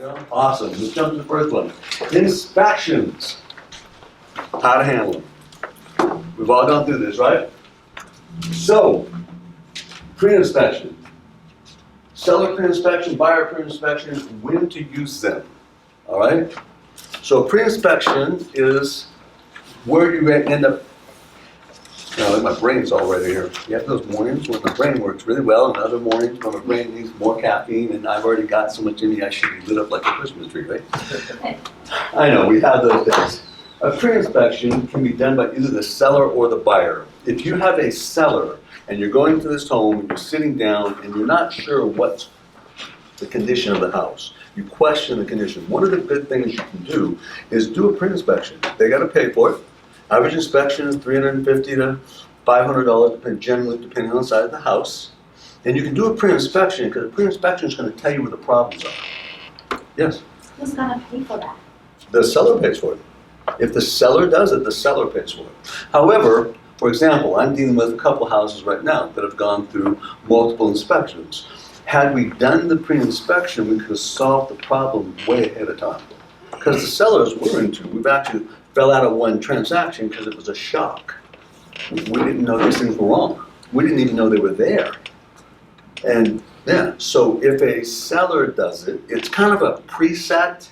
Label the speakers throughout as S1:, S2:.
S1: Yeah. Awesome. Let's jump to the first one. Inspections. How to handle them. We've all gone through this, right? So, pre-inspection. Seller pre-inspection, buyer pre-inspection, when to use them. All right? So pre-inspection is where you end up, my brain's already here. You have those mornings when my brain works really well, and other mornings when my brain needs more caffeine, and I've already got so much in me I should be lit up like a Christmas tree, right? I know, we have those days. A pre-inspection can be done by either the seller or the buyer. If you have a seller and you're going to this home and you're sitting down and you're not sure what's the condition of the house, you question the condition. One of the good things you can do is do a pre-inspection. They got to pay for it. Average inspection is $350 to $500, generally depending on the size of the house. And you can do a pre-inspection because a pre-inspection is going to tell you where the problems are. Yes?
S2: Who's going to pay for that?
S1: The seller pays for it. If the seller does it, the seller pays for it. However, for example, I'm dealing with a couple houses right now that have gone through multiple inspections. Had we done the pre-inspection, we could have solved the problem way ahead of time. Because the sellers were into, we've actually fell out of one transaction because it was a shock. We didn't know these things were wrong. We didn't even know they were there. And yeah, so if a seller does it, it's kind of a preset.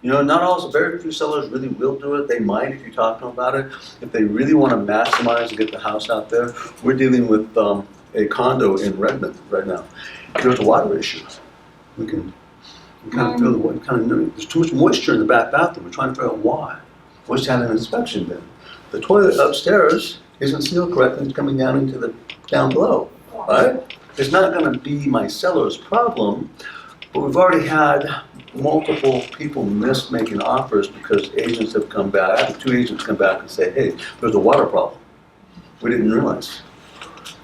S1: Not all, very few sellers really will do it. They might if you talk to them about it. If they really want to maximize and get the house out there, we're dealing with a condo in Redmond right now. There's a water issue. We kind of feel the water, there's too much moisture in the back bathroom. We're trying to figure out why. We just had an inspection done. The toilet upstairs isn't sealed correctly. It's coming down into the down below. Right? It's not going to be my seller's problem, but we've already had multiple people miss making offers because agents have come back. I had 2 agents come back and say, hey, there's a water problem. We didn't realize.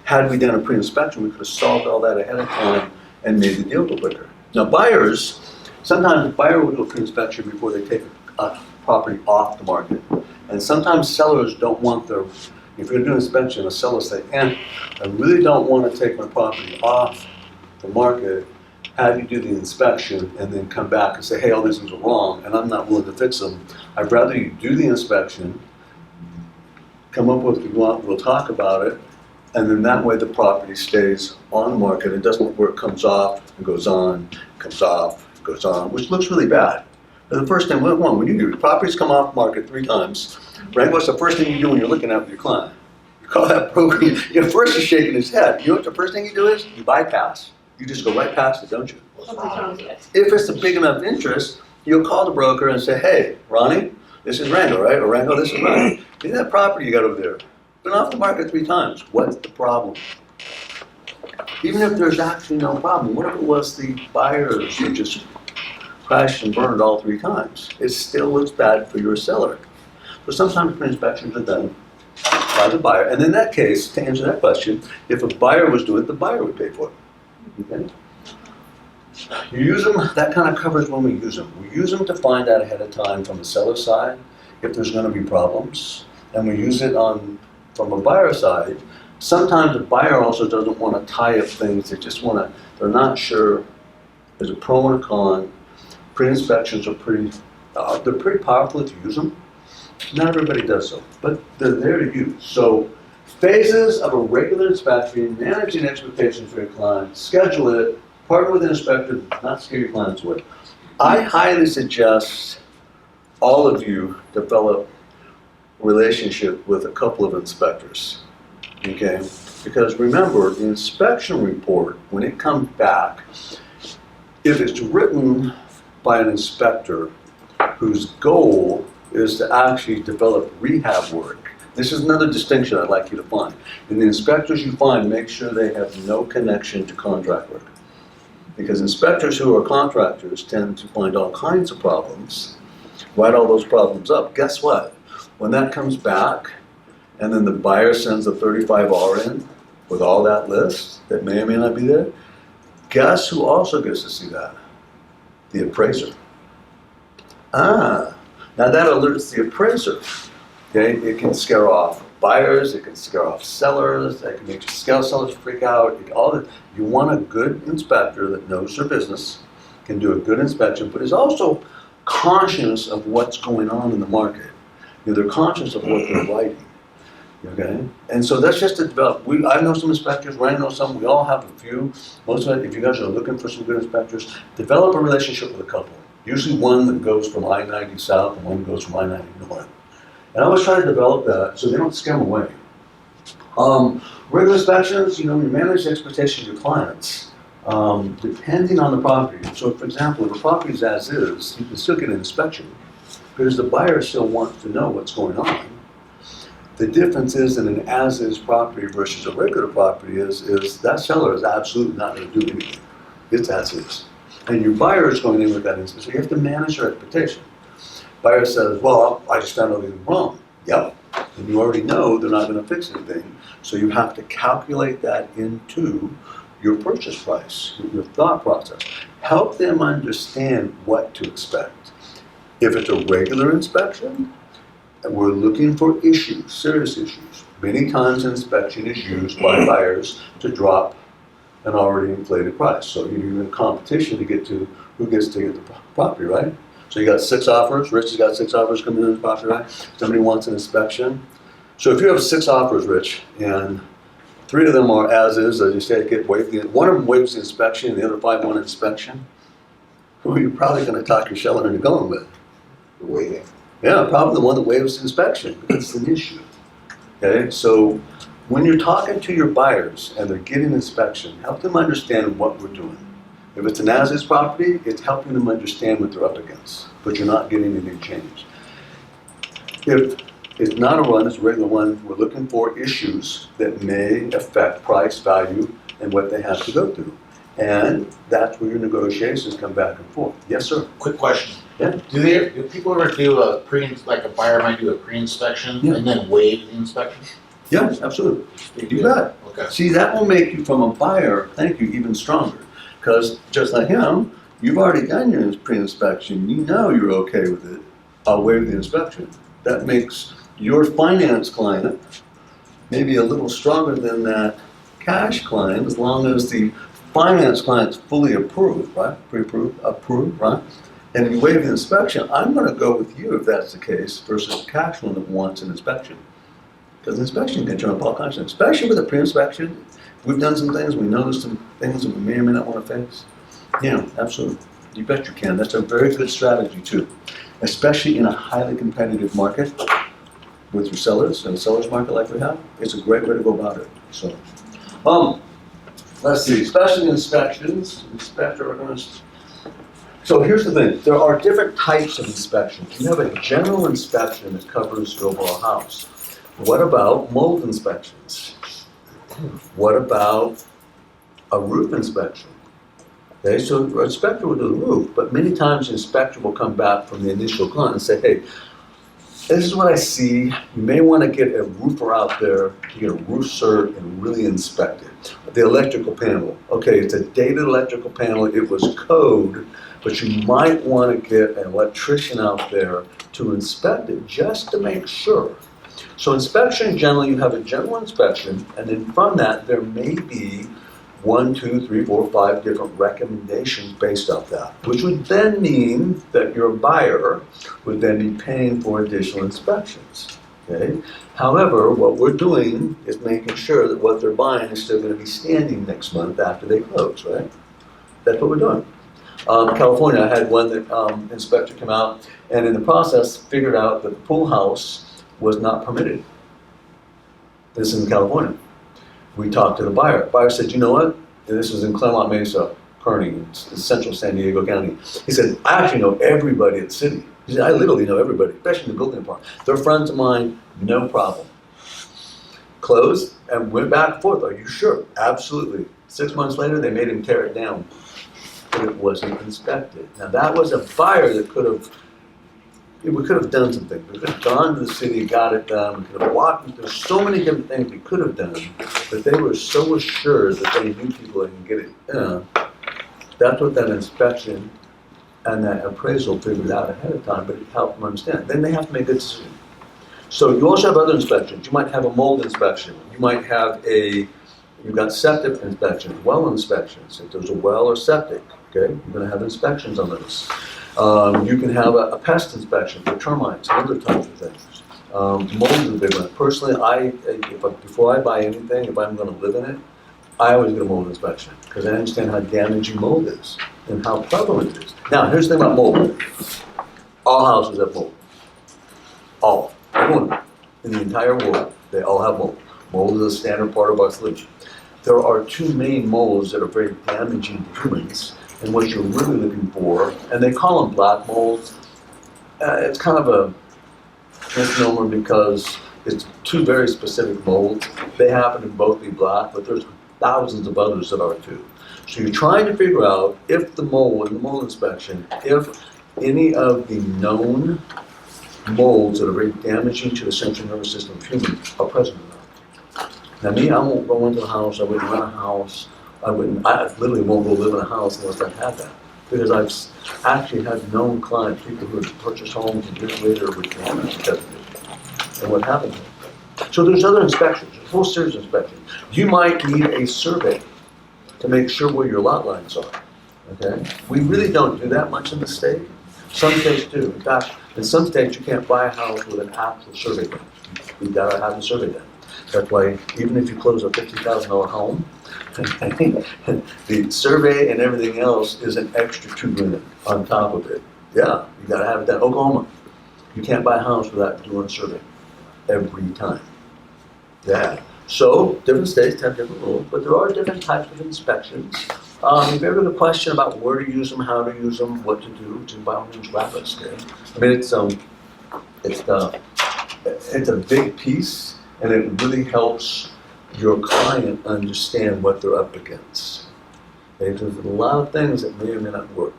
S1: Had we done a pre-inspection, we could have solved all that ahead of time and made the deal go quicker. Now buyers, sometimes the buyer will do a pre-inspection before they take a property off the market. And sometimes sellers don't want their, if you're going to do an inspection, a seller say, I really don't want to take my property off the market. Have you do the inspection and then come back and say, hey, all these things are wrong and I'm not willing to fix them. I'd rather you do the inspection, come up with what you want, we'll talk about it, and then that way the property stays on the market. It doesn't where it comes off and goes on, comes off, goes on, which looks really bad. But the first thing, when you do, your properties come off the market 3 times, right? What's the first thing you do when you're looking at with your client? You call that broker, first he's shaking his head. You know what the first thing you do is? You bypass. You just go right past it, don't you? If it's a big enough interest, you'll call the broker and say, hey, Ronnie, this is Rango, right? Or Rango, this is Ronnie. See that property you got over there? Been off the market 3 times. What's the problem? Even if there's actually no problem, what if it was the buyers who just crashed and burned all 3 times? It still looks bad for your seller. So sometimes pre-inspections are done by the buyer. And in that case, to answer that question, if a buyer was doing it, the buyer would pay for it. Okay. You use them, that kind of covers when we use them. We use them to find out ahead of time from the seller side if there's going to be problems. And we use it from a buyer side. Sometimes the buyer also doesn't want to tie up things. They just want to, they're not sure. There's a pro and a con. Pre-inspections are they're pretty powerful if you use them. Not everybody does so, but they're there to use. So phases of a regular inspection, managing expectations for your client, schedule it, partner with an inspector, not scare your clients away. I highly suggest all of you develop a relationship with a couple of inspectors, okay? Because remember, the inspection report, when it comes back, if it's written by an inspector whose goal is to actually develop rehab work, this is another distinction I'd like you to find. In the inspectors you find, make sure they have no connection to contract work. Because inspectors who are contractors tend to find all kinds of problems, write all those problems up. Guess what? When that comes back, and then the buyer sends a 35R in with all that list that may or may not be there, guess who also gets to see that? The appraiser. Now that alerts the appraiser. Okay, it can scare off buyers, it can scare off sellers, it can make sellers freak out. You want a good inspector that knows their business, can do a good inspection, but is also conscious of what's going on in the market. They're conscious of what they're writing. Okay, and so that's just to develop. I know some inspectors, Ronnie knows some, we all have a few. Most of it, if you guys are looking for some good inspectors, develop a relationship with a couple. Usually one that goes from I-90 south and one that goes from I-90 north. And I always try to develop that so they don't scare them away. Regular inspections, you manage the expectations of your clients, depending on the property. So for example, if the property is as is, you can still get an inspection because the buyer still wants to know what's going on. The difference is in an as-is property versus a regular property is that seller is absolutely not going to do anything. It's as-is. And your buyer is going in with that inspection. So you have to manage your expectation. Buyer says, well, I just found everything wrong. Yep. And you already know they're not going to fix anything. So you have to calculate that into your purchase price, your thought process. Help them understand what to expect. If it's a regular inspection, and we're looking for issues, serious issues. Many times inspection is used by buyers to drop an already inflated price. So you're in competition to get to who gets to get the property, right? So you got 6 offers, Rich has got 6 offers coming in the property, right? Somebody wants an inspection. So if you have 6 offers, Rich, and 3 of them are as is, as you say, get waived. One of them waives the inspection and the other 5 want an inspection, who are you probably going to talk your Sheilla into going with?
S2: Waiving.
S1: Yeah, probably the one that waives the inspection, because it's an issue. Okay, so when you're talking to your buyers and they're getting inspection, help them understand what we're doing. If it's an as-is property, it's helping them understand what they're up against, but you're not getting any change. If it's not a run, it's a regular one, we're looking for issues that may affect price, value, and what they have to go through. And that's where your negotiations come back and forth. Yes, sir?
S2: Quick question.
S1: Yeah.
S2: Do people ever do like a buyer might do a pre-inspection and then waive the inspection?
S1: Yeah, absolutely. You do that.
S2: Okay.
S1: See, that will make you, from a buyer, thank you, even stronger. Because just like him, you've already done your pre-inspection. You know you're okay with it. I'll waive the inspection. That makes your finance client maybe a little stronger than that cash client, as long as the finance client's fully approved, right? Pre-approved, approved, right? And if you waive the inspection, I'm going to go with you if that's the case versus the cash one that wants an inspection. Because inspection can turn up all kinds of things, especially with a pre-inspection. We've done some things, we know there's some things that we may or may not want to fix. Yeah, absolutely. You bet you can. That's a very good strategy too, especially in a highly competitive market with your sellers, and a seller's market like we have. It's a great way to go about it. So, let's see, especially inspections, So here's the thing, there are different types of inspections. You have a general inspection that covers your overall house. What about mold inspections? What about a roof inspection? Okay, so an inspector will do the roof, but many times the inspector will come back from the initial client and say, hey, this is what I see. You may want to get a roofer out there to get a roof cert and really inspect it. The electrical panel. Okay, it's a dated electrical panel. It was code, but you might want to get an electrician out there to inspect it just to make sure. So inspection, generally, you have a general inspection, and then from that, there may be 1, 2, 3, 4, 5 different recommendations based off that, which would then mean that your buyer would then be paying for additional inspections. Okay? However, what we're doing is making sure that what they're buying is still going to be standing next month after they close, right? That's what we're doing. California, I had one that inspector come out and in the process figured out that the pool house was not permitted. This is in California. We talked to the buyer. The buyer said, you know what? And this was in Claremont Mesa, Kearney, in central San Diego County. He said, I actually know everybody at the city. He said, I literally know everybody, especially in the building department. They're friends of mine, no problem. Closed and went back and forth. Are you sure? Absolutely. 6 months later, they made him tear it down. But it wasn't inspected. Now that was a buyer that we could have done some things. We could have gone to the city, got it done. We could have walked. There's so many different things we could have done, but they were so assured that they knew people that can get it. That's what that inspection and that appraisal figured out ahead of time, but it helped them understand. Then they have to make a decision. So you also have other inspections. You might have a mold inspection. You might have a You've got septic inspections, well inspections. If there's a well or septic, okay, you're going to have inspections on those. You can have a pest inspection for termites and other types of things. Mold is a big one. Personally, before I buy anything, if I'm going to live in it, I always get a mold inspection because I understand how damaging mold is and how prevalent it is. Now, here's the thing about mold. All houses have mold. All. Everyone in the entire world, they all have mold. Mold is a standard part of our sleep. There are two main molds that are very damaging to humans, and what you're really looking for, and they call them black molds. It's kind of a misnomer because it's two very specific molds. They happen to both be black, but there's thousands of others that are too. So you're trying to figure out if the mold, in the mold inspection, if any of the known molds that are very damaging to the central nervous system of humans are present or not. Now me, I won't go into a house, I wouldn't rent a house, I literally won't go live in a house unless I had that. Because I've actually had known clients, people who have purchased homes and years later with damage because of it. And what happened? So there's other inspections, a whole series of inspections. You might need a survey to make sure where your lot lines are, okay? We really don't do that much in the state. Some states do. In fact, in some states you can't buy a house with an actual survey done. You've got to have the survey done. That's why even if you close a $50,000 home, the survey and everything else is an extra $2,000 on top of it. Yeah, you got to have it done. Oklahoma, you can't buy a house without doing a survey every time. Yeah. So different states have different rules, but there are different types of inspections. If you ever have a question about where to use them, how to use them, what to do, to by all means grab us. Okay? I mean, it's a big piece, and it really helps your client understand what they're up against. Okay? There's a lot of things that may or may not work.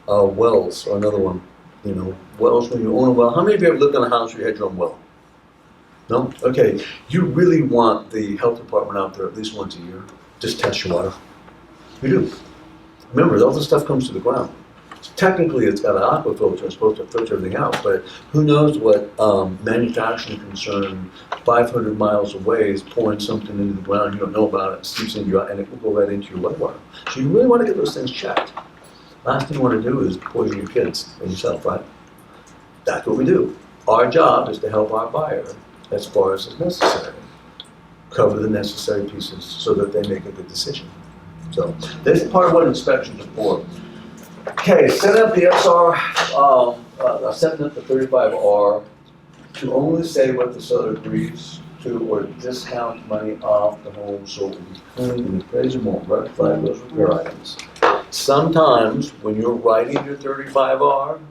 S1: Wells are another one. You know, wells when you own a well. How many of you ever lived in a house where you had your own well? No? Okay. You really want the health department out there at least once a year. Just test your water. You do. Remember, all this stuff comes to the ground. Technically, it's got an aqua filter, it's supposed to filter everything out, but who knows what manufacturing concern 500 miles away is pouring something into the ground, you don't know about it, it seeps into your, and it will go right into your wet water. So you really want to get those things checked. Last thing you want to do is poison your kids and yourself, right? That's what we do. Our job is to help our buyer as far as is necessary. Cover the necessary pieces so that they make a good decision. So this is part of what inspections are for. Okay, setting up the SR, setting up the 35R to only say what the seller agrees to or discount money off the home so it will be clean and the appraiser won't red flag those repair items. Sometimes when you're writing your 35R,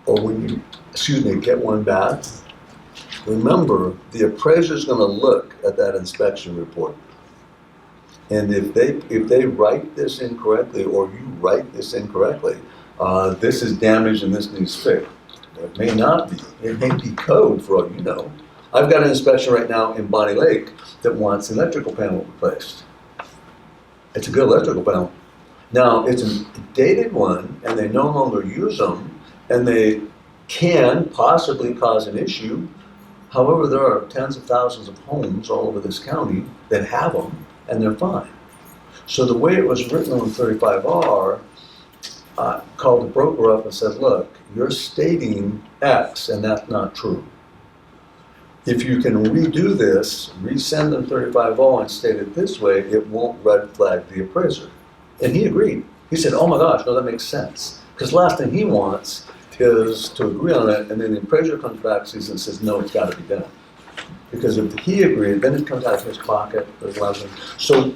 S1: or when you, get one back, remember the appraiser is going to look at that inspection report. And if they write this incorrectly or you write this incorrectly, this is damaged and this needs fixed. It may not be. It may be code for all you know. I've got an inspection right now in Bonnie Lake that wants an electrical panel replaced. It's a good electrical panel. Now, it's a dated one and they no longer use them and they can possibly cause an issue. However, there are tens of thousands of homes all over this county that have them and they're fine. So the way it was written on 35R, called the broker up and said, look, you're stating X and that's not true. If you can redo this, resend them 35R and state it this way, it won't red flag the appraiser. And he agreed. He said, oh my gosh, no, that makes sense. Because the last thing he wants is to agree on it and then the appraiser comes back and says, no, it's got to be done. Because if he agreed, then it comes out of his pocket. There's a lot of things. So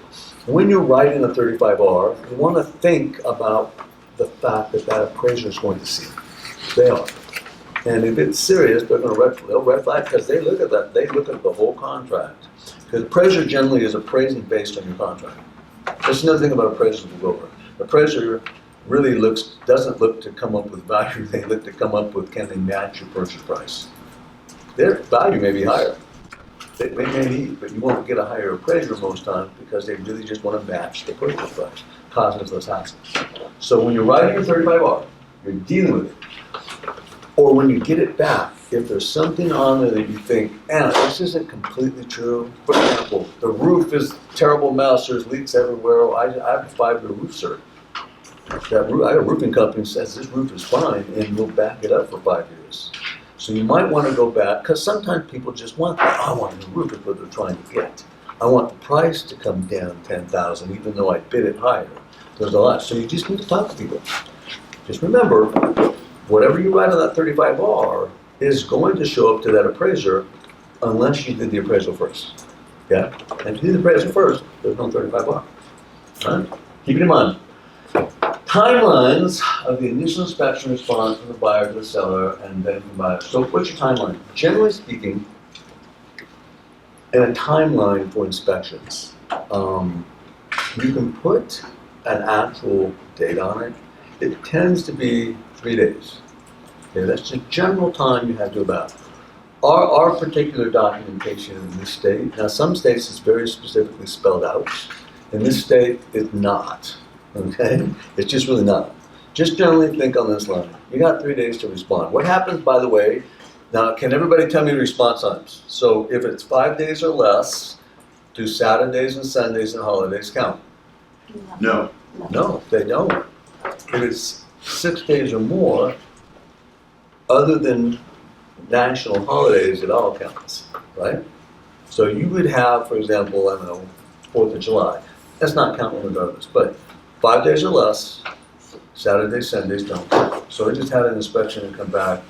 S1: when you're writing a 35R, you want to think about the fact that that appraiser is going to see it. They are. And if it's serious, they'll red flag because they look at that. They look at the whole contract. Because appraiser generally is appraising based on your contract. That's another thing about appraisers we'll go over. Appraiser really doesn't look to come up with value. They look to come up with, can they match your purchase price? Their value may be higher. They may be, but you won't get a higher appraiser most times because they really just want to match the purchase price, causing those hassles. So when you're writing your 35R, you're dealing with it. Or when you get it back, if there's something on there that you think, this isn't completely true. For example, the roof is terrible mess, there's leaks everywhere. I have a 5-year roof cert. That roof, I have a roofing company that says this roof is fine, and we'll back it up for 5 years. So you might want to go back, because sometimes people just want that. I want a new roof is what they're trying to get. I want the price to come down $10,000, even though I bid it higher. There's a lot. So you just need to talk to people. Just remember, whatever you write on that 35R is going to show up to that appraiser unless you did the appraisal first. Yeah? And if you did the appraisal first, there's no 35R. Right? Keep it in mind. Timelines of the initial inspection response from the buyer to the seller and then from the buyer. So what's your timeline? Generally speaking, in a timeline for inspections, you can put an actual date on it. It tends to be 3 days. Okay, that's the general time you have to about. Our particular documentation in this state, now some states is very specifically spelled out. In this state, it's not. Okay? It's just really not. Just generally think on this line. You got 3 days to respond. What happens, by the way, now can everybody tell me response times? So if it's 5 days or less, do Saturdays and Sundays and holidays count?
S2: No.
S1: No, they don't. If it's 6 days or more, other than national holidays, it all counts, right? So you would have, for example, I don't know, 4th of July. That's not counting regardless, but 5 days or less, Saturdays, Sundays don't count. So I just had an inspection and come back.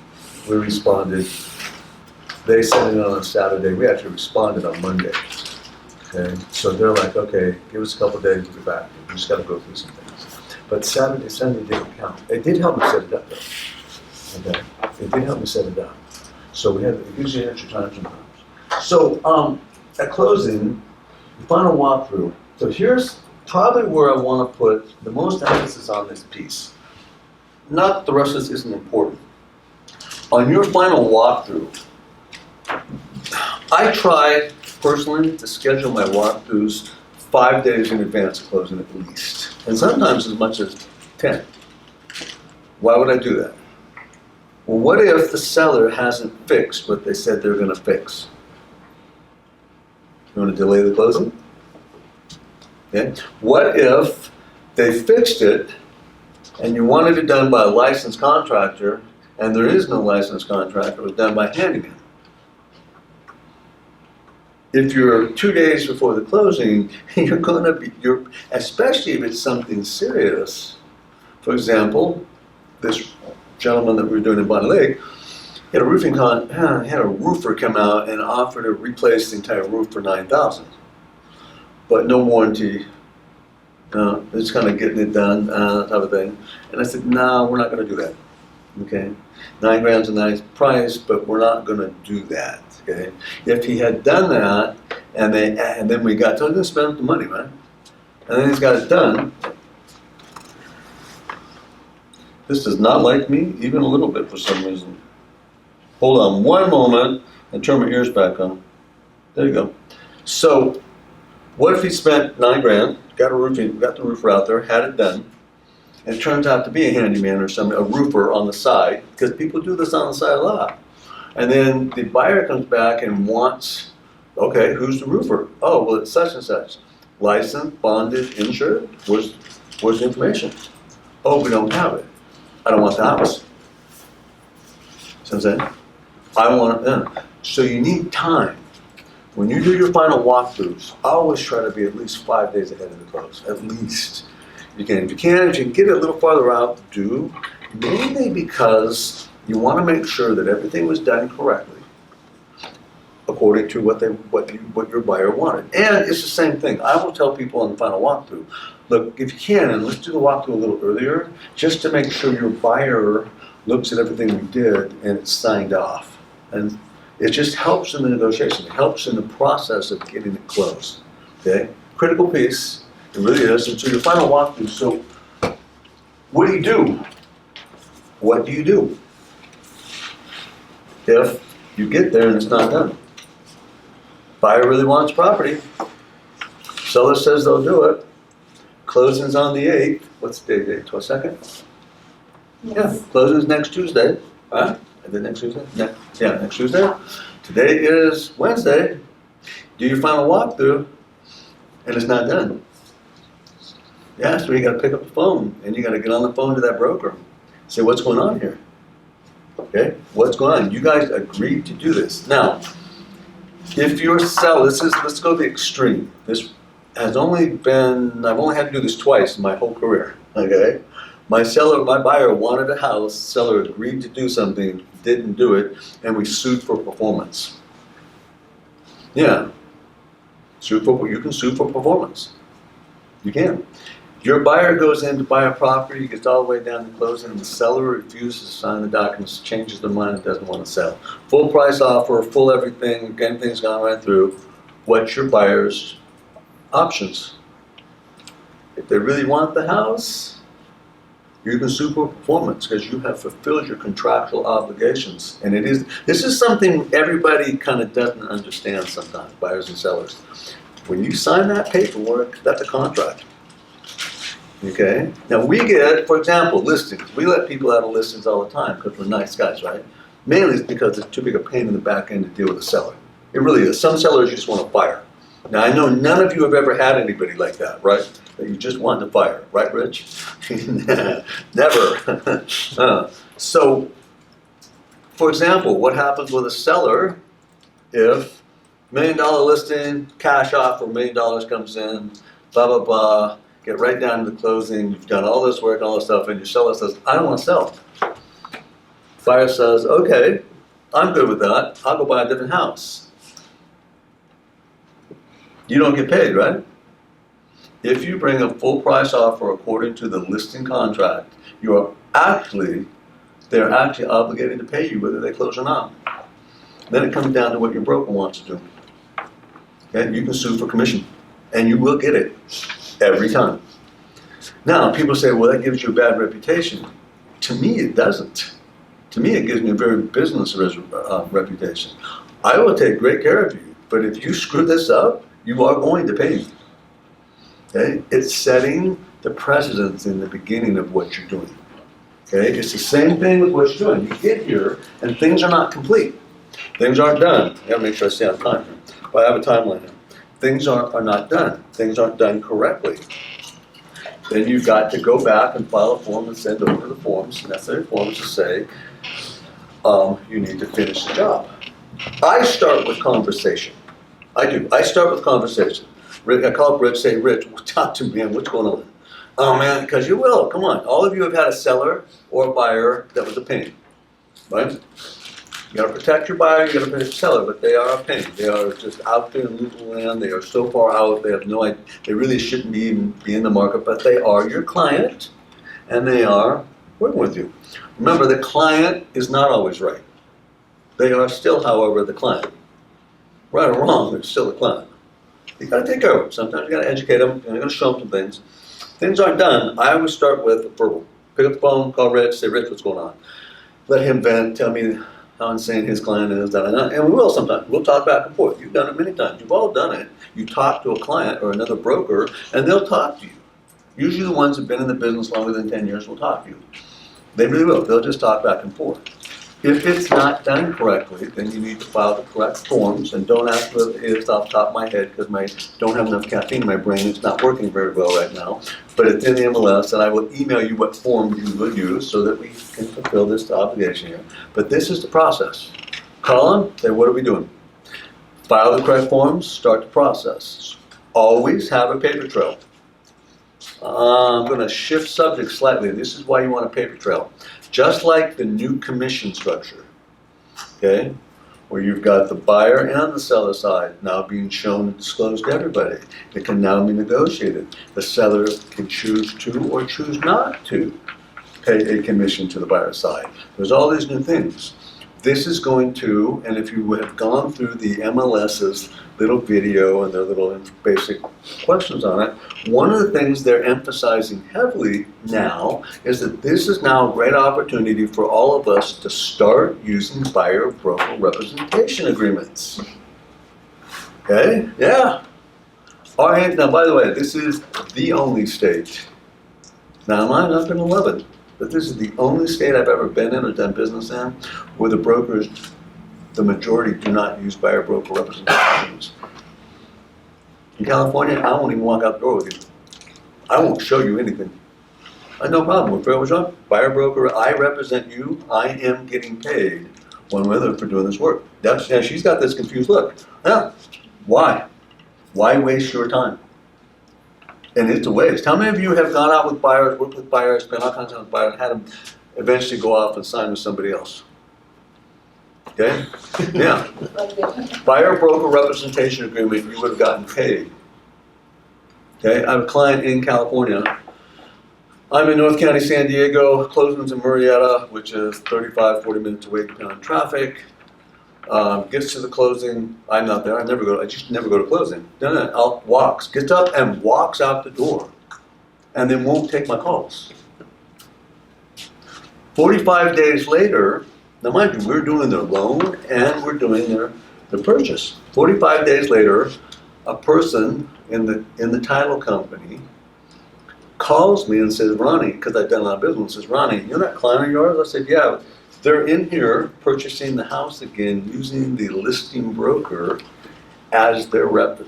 S1: We responded. They sent it on a Saturday. We actually responded on Monday. Okay, so they're like, okay, give us a couple days to get back. We just got to go through some things. But Saturday, Sunday didn't count. It did help me set it up, though. Okay, it did help me set it up. So we had, it gives you extra time sometimes. So at closing, the final walkthrough. So here's probably where I want to put the most emphasis on this piece. Not the rest of this isn't important. On your final walkthrough, I try personally to schedule my walkthroughs 5 days in advance of closing at least, and sometimes as much as 10. Why would I do that? Well, what if the seller hasn't fixed what they said they're going to fix? You want to delay the closing? Okay. What if they fixed it and you wanted it done by a licensed contractor and there is no licensed contractor, it was done by handyman? If you're 2 days before the closing, you're going to be, especially if it's something serious. For example, this gentleman that we were doing in Bonnie Lake, he had a roofer come out and offer to replace the entire roof for $9,000, but no warranty. It's kind of getting it done, type of thing. And I said, no, we're not going to do that. Okay, $9,000's a nice price, but we're not going to do that. Okay, if he had done that, and then we got to spend the money, right? And then he's got it done. This does not like me, even a little bit for some reason. Hold on one moment and turn my ears back on. There you go. So, what if he spent $9,000, got the roofer out there, had it done, and it turns out to be a handyman or a roofer on the side, because people do this on the side a lot. And then the buyer comes back and wants, okay, who's the roofer? Oh, well, it's such and such. Licensed, bonded, insured. Where's the information? Oh, we don't have it. I don't want the house. See what I'm saying? I want it done. So you need time. When you do your final walkthroughs, always try to be at least 5 days ahead of the close. At least. If you can get it a little farther out, do. Mainly because you want to make sure that everything was done correctly, according to what your buyer wanted. And it's the same thing. I will tell people on the final walkthrough, look, if you can, and let's do the walkthrough a little earlier, just to make sure your buyer looks at everything we did and it's signed off. And it just helps in the negotiation. It helps in the process of getting it closed. Okay? Critical piece. It really is. And so your final walkthrough, so what do you do? What do you do if you get there and it's not done? Buyer really wants property. Seller says they'll do it. Closing's on the 8th. What's the date? 22nd?
S3: Yes.
S1: Yeah, closing's next Tuesday. Right? Is it next Tuesday? Next Tuesday. Today is Wednesday. Do your final walkthrough, and it's not done. Yeah, so you gotta pick up the phone, and you gotta get on the phone to that broker. Say, what's going on here? Okay, what's going on? You guys agreed to do this. Now, if you're seller, let's go to the extreme. This has I've only had to do this twice in my whole career, okay? My buyer wanted a house, seller agreed to do something, didn't do it, and we sued for performance. Yeah, you can sue for performance. You can. Your buyer goes in to buy a property, gets all the way down to closing, and the seller refuses to sign the documents, changes their mind, and doesn't want to sell. Full price offer, full everything, everything's gone right through. What's your buyer's options? If they really want the house, you can sue for performance because you have fulfilled your contractual obligations. And this is something everybody kind of doesn't understand sometimes, buyers and sellers. When you sign that paperwork, that's a contract. Okay? Now we get, for example, listings. We let people out of listings all the time because we're nice guys, right? Mainly it's because it's too big a pain in the back end to deal with a seller. It really is. Some sellers you just want to fire. Now I know none of you have ever had anybody like that, right? That you just want to fire, right, Rich? Never. So, for example, what happens with a seller if $1 million listing, cash offer, $1 million comes in, blah, blah, blah, get right down to the closing, you've done all this work, all this stuff, and your seller says, I don't want to sell. Buyer says, okay, I'm good with that, I'll go buy a different house. You don't get paid, right? If you bring a full price offer according to the listing contract, they're actually obligated to pay you whether they close or not. Then it comes down to what your broker wants to do. Okay? You can sue for commission, and you will get it every time. Now, people say, well, that gives you a bad reputation. To me, it doesn't. To me, it gives me a very business reputation. I will take great care of you, but if you screw this up, you are going to pay me. Okay? It's setting the precedence in the beginning of what you're doing. Okay? It's the same thing with what you're doing. You get here, and things are not complete. Things aren't done. I gotta make sure I stay on time here. But I have a timeline here. Things are not done. Things aren't done correctly. Then you've got to go back and file a form and send over the forms, necessary forms to say, you need to finish the job. I start with conversation. I do. I start with conversation. I call up Rich, say, Rich, talk to me, man, what's going on? Oh man, because you will, come on. All of you have had a seller or a buyer that was a pain, right? You gotta protect your buyer, you gotta protect your seller, but they are a pain. They are just out there in losing land, they are so far out, they have no idea, they really shouldn't even be in the market, but they are your client, and they are working with you. Remember, the client is not always right. They are still, however, the client. Right or wrong, they're still the client. You gotta take care of them. Sometimes you gotta educate them, you gotta show them some things. Things aren't done, I always start with verbal. Pick up the phone, call Rich, say, Rich, what's going on? Let him vent, tell me how insane his client is, and we will sometimes. We'll talk back and forth. You've done it many times. You've all done it. You talk to a client or another broker, and they'll talk to you. Usually the ones who've been in the business longer than 10 years will talk to you. They really will. They'll just talk back and forth. If it's not done correctly, then you need to file the correct forms, and don't ask what it is off the top of my head because I don't have enough caffeine in my brain. It's not working very well right now. But it's in the MLS, and I will email you what form you will use so that we can fulfill this obligation here. But this is the process. Call them, say, what are we doing? File the correct forms, start the process. Always have a paper trail. I'm going to shift subject slightly. This is why you want a paper trail. Just like the new commission structure, okay, where you've got the buyer and the seller side now being shown and disclosed to everybody. It can now be negotiated. The seller can choose to or choose not to pay a commission to the buyer side. There's all these new things. This is going to, and if you have gone through the MLS's little video and their little basic questions on it, one of the things they're emphasizing heavily now is that this is now a great opportunity for all of us to start using buyer broker representation agreements. Okay? Yeah. All right, now by the way, this is the only state. Now I'm not going to love it. that this is the only state I've ever been in or done business in where the brokers, the majority, do not use buyer broker representations. In California, I won't even walk out the door with you. I won't show you anything. I have no problem with Fairway Mortgage. Buyer broker, I represent you. I am getting paid one way or the other for doing this work. Now she's got this confused look. Yeah. Why? Why waste your time? And it's a waste. How many of you have gone out with buyers, worked with buyers, spent all kinds of time with buyers, and had them eventually go off and sign with somebody else? Okay? Yeah. Buyer broker representation agreement, you would have gotten paid. Okay? I have a client in California. I'm in North County, San Diego, closings in Murrieta, which is 35, 40 minutes away depending on traffic. Gets to the closing, I'm not there, I just never go to closing. No, gets up and walks out the door and then won't take my calls. 45 days later, now mind you, we're doing their loan and we're doing the purchase. 45 days later, a person in the title company calls me and says, Ronnie, because I've done a lot of business, says, Ronnie, you're that client of yours? I said, yeah. They're in here purchasing the house again using the listing broker as their buyer.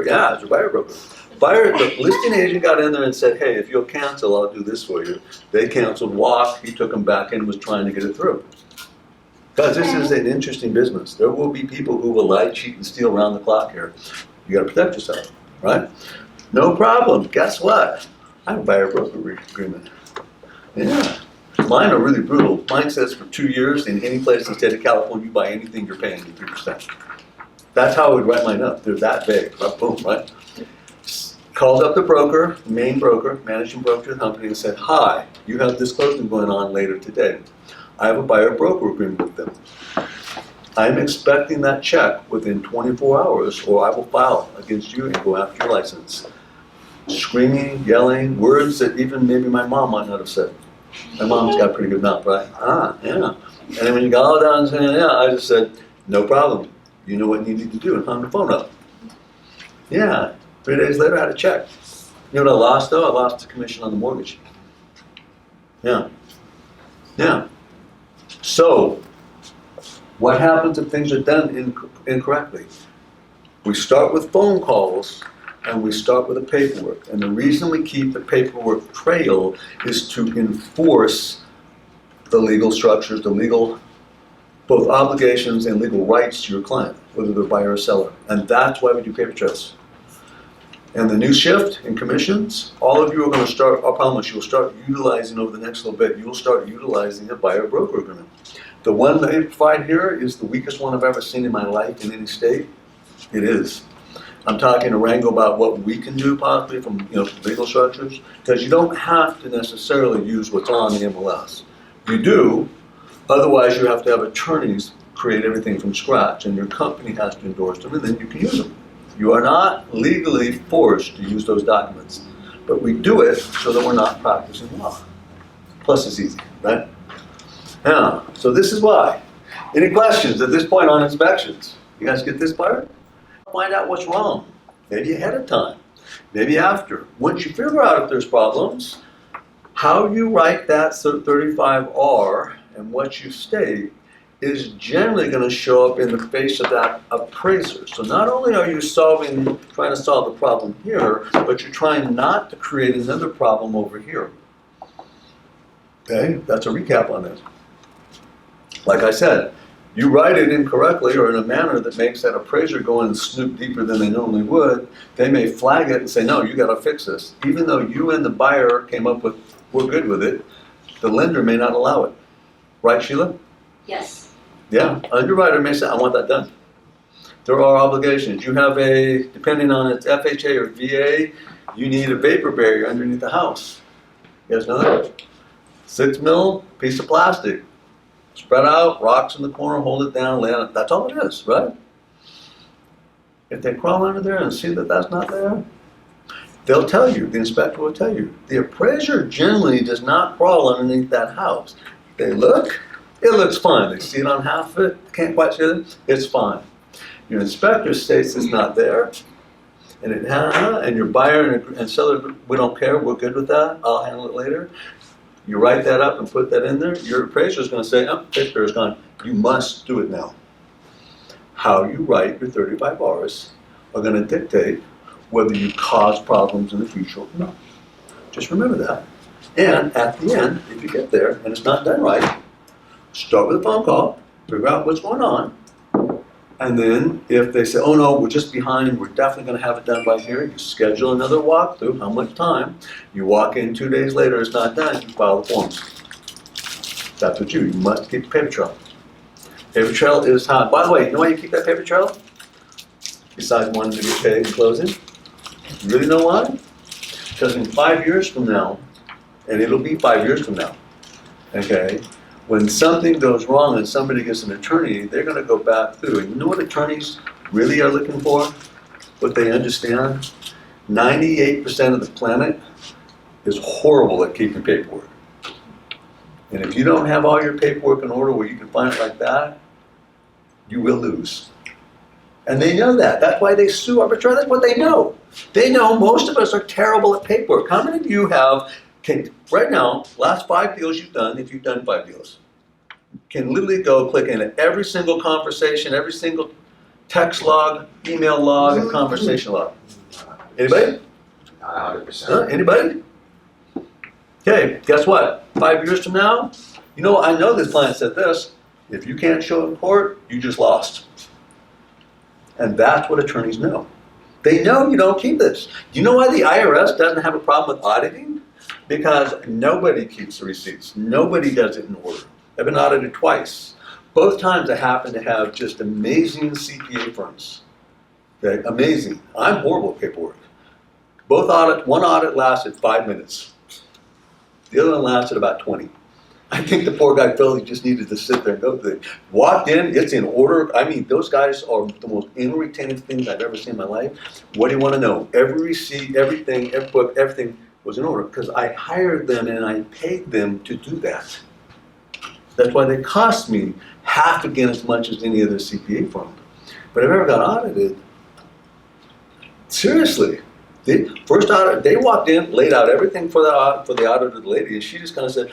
S1: Yeah, as their buyer broker. The listing agent got in there and said, hey, if you'll cancel, I'll do this for you. They canceled, walked, he took them back and was trying to get it through. Because this is an interesting business. There will be people who will lie, cheat, and steal around the clock here. You gotta protect yourself, right? No problem. Guess what? I have a buyer broker agreement. Yeah. Mine are really brutal. Mine says for 2 years in any place in the state of California, you buy anything, you're paying me 3%. That's how I would write mine up. They're that big. Right? Boom, right? Called up the broker, main broker, managing broker of the company and said, hi, you have this closing going on later today. I have a buyer broker agreement with them. I'm expecting that check within 24 hours or I will file against you and go after your license. Screaming, yelling, words that even maybe my mom might not have said. My mom's got a pretty good mouth, right? Yeah. And then when you got all down and saying, yeah, I just said, no problem. You know what you need to do and hung the phone up. Yeah. 3 days later, I had a check. You know what I lost though? I lost the commission on the mortgage. Yeah. Yeah. So, what happens if things are done incorrectly? We start with phone calls and we start with the paperwork. And the reason we keep the paperwork trail is to enforce the legal structures, the legal, both obligations and legal rights to your client, whether they're buyer or seller. And that's why we do paper trails. And the new shift in commissions, all of you are going to start, I promise you'll start utilizing over the next little bit, you'll start utilizing a buyer broker agreement. The one they provide here is the weakest one I've ever seen in my life in any state. It is. I'm talking to Rango about what we can do possibly from legal structures, because you don't have to necessarily use what's on the MLS. You do, otherwise you have to have attorneys create everything from scratch and your company has to endorse them and then you can use them. You are not legally forced to use those documents, but we do it so that we're not practicing law. Plus it's easy, right? Yeah, so this is why. Any questions at this point on inspections? You guys get this part? Find out what's wrong, maybe ahead of time, maybe after. Once you figure out if there's problems, how you write that 35R and what you state is generally going to show up in the face of that appraiser. So not only are you trying to solve the problem here, but you're trying not to create another problem over here. Okay, that's a recap on this. Like I said, you write it incorrectly or in a manner that makes that appraiser go and snoop deeper than they normally would, they may flag it and say, no, you got to fix this. Even though you and the buyer came up with, we're good with it, the lender may not allow it. Right, Sheila?
S3: Yes.
S1: Yeah, underwriter may say, I want that done. There are obligations. You have depending on its FHA or VA, you need a vapor barrier underneath the house. You guys know that? 6 mil piece of plastic. Spread out, rocks in the corner, hold it down, lay on it. That's all it is, right? If they crawl under there and see that that's not there, they'll tell you, the inspector will tell you. The appraiser generally does not crawl underneath that house. They look, it looks fine. They see it on half of it, can't quite see it, it's fine. Your inspector states it's not there, and your buyer and seller, we don't care, we're good with that, I'll handle it later. You write that up and put that in there, your appraiser is going to say, oh, paper is gone. You must do it now. How you write your 35 Rs are going to dictate whether you cause problems in the future or not. Just remember that. And at the end, if you get there and it's not done right, start with a phone call, figure out what's going on, and then if they say, oh no, we're just behind, we're definitely going to have it done by here, you schedule another walkthrough, how much time? You walk in 2 days later, it's not done, you file the forms. That's what you must keep a paper trail. Paper trail is how, by the way, you know why you keep that paper trail? Besides wanting to get paid in closing? You really know why? Because in 5 years from now, and it'll be 5 years from now, okay, when something goes wrong and somebody gets an attorney, they're going to go back through. And you know what attorneys really are looking for? What they understand? 98% of the planet is horrible at keeping paperwork. And if you don't have all your paperwork in order where you can find it like that, you will lose. And they know that. That's why they sue arbitrarily. That's what they know. They know most of us are terrible at paperwork. How many of you have, right now, last 5 deals you've done, if you've done 5 deals, can literally go click in every single conversation, every single text log, email log, and conversation log? Anybody?
S2: Not 100%.
S1: Anybody? Okay, guess what? 5 years from now, you know, I know this client said this, if you can't show in court, you just lost. And that's what attorneys know. They know you don't keep this. Do you know why the IRS doesn't have a problem with auditing? Because nobody keeps the receipts. Nobody does it in order. I've been audited twice. Both times I happen to have just amazing CPA firms. Okay, amazing. I'm horrible at paperwork. One audit lasted 5 minutes. The other one lasted about 20. I think the poor guy felt he just needed to sit there and go through it. Walked in, it's in order. I mean, those guys are the most entertaining things I've ever seen in my life. What do you want to know? Every receipt, everything, every book, everything was in order because I hired them and I paid them to do that. That's why they cost me half again as much as any other CPA firm. But if I ever got audited, seriously, first audit, they walked in, laid out everything for the audited lady, and she just kind of said,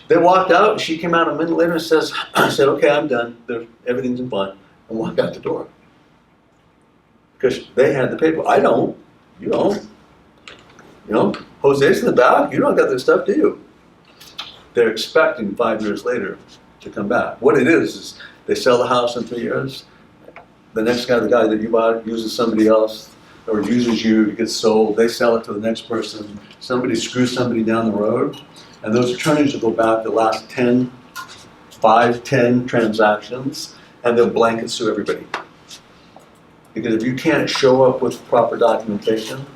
S1: they walked out, and she came out a minute later and I said, okay, I'm done. Everything's in fine. And walked out the door. Because they had the paper. I don't. You don't. You know, Jose's in the back. You don't got this stuff, do you? They're expecting 5 years later to come back. What it is they sell the house in 3 years. The next guy, the guy that you bought, uses somebody else or uses you, it gets sold. They sell it to the next person. Somebody screws somebody down the road. And those attorneys will go back the last 10 transactions, and they'll blanket sue everybody. Because if you can't show up with proper documentation,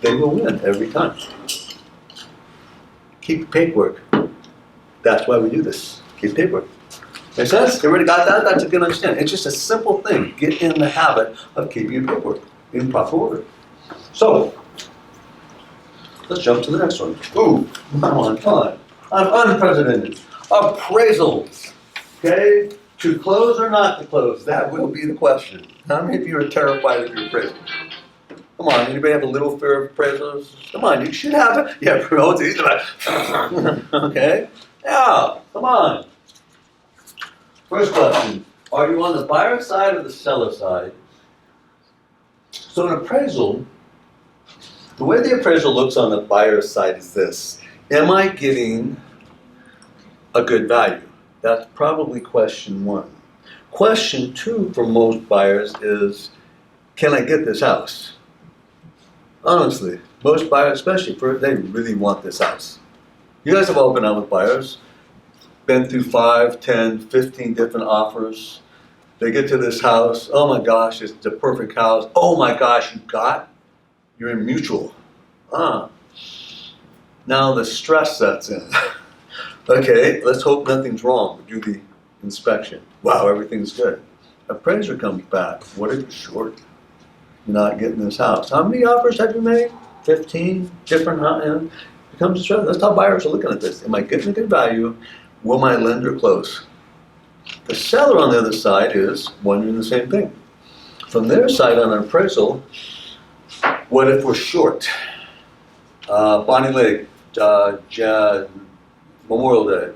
S1: they will win every time. Keep paperwork. That's why we do this. Keep paperwork. Make sense? Everybody got that? That's a good understanding. It's just a simple thing. Get in the habit of keeping your paperwork in proper order. So, let's jump to the next one. Ooh, come on. I'm unprecedented. Appraisals. Okay? To close or not to close? That will be the question. How many of you are terrified of your appraisal? Come on, anybody have a little fear of appraisals? Come on, you should have it. Yeah, promote these. Okay? Yeah, come on. First question. Are you on the buyer side or the seller side? So an appraisal, the way the appraisal looks on the buyer side is this. Am I getting a good value? That's probably question one. Question two for most buyers is, can I get this house? Honestly, most buyers, especially they really want this house. You guys have all been out with buyers, been through 5, 10, 15 different offers. They get to this house, oh my gosh, it's the perfect house. Oh my gosh, you're in mutual. Now the stress sets in. Okay, let's hope nothing's wrong. Do the inspection. Wow, everything's good. Appraiser comes back. What if you're short? You're not getting this house. How many offers have you made? 15 different houses. Becomes a stress. That's how buyers are looking at this. Am I getting a good value? Will my lender close? The seller on the other side is wondering the same thing. From their side on an appraisal, what if we're short? Bonnie Lake, Memorial Day.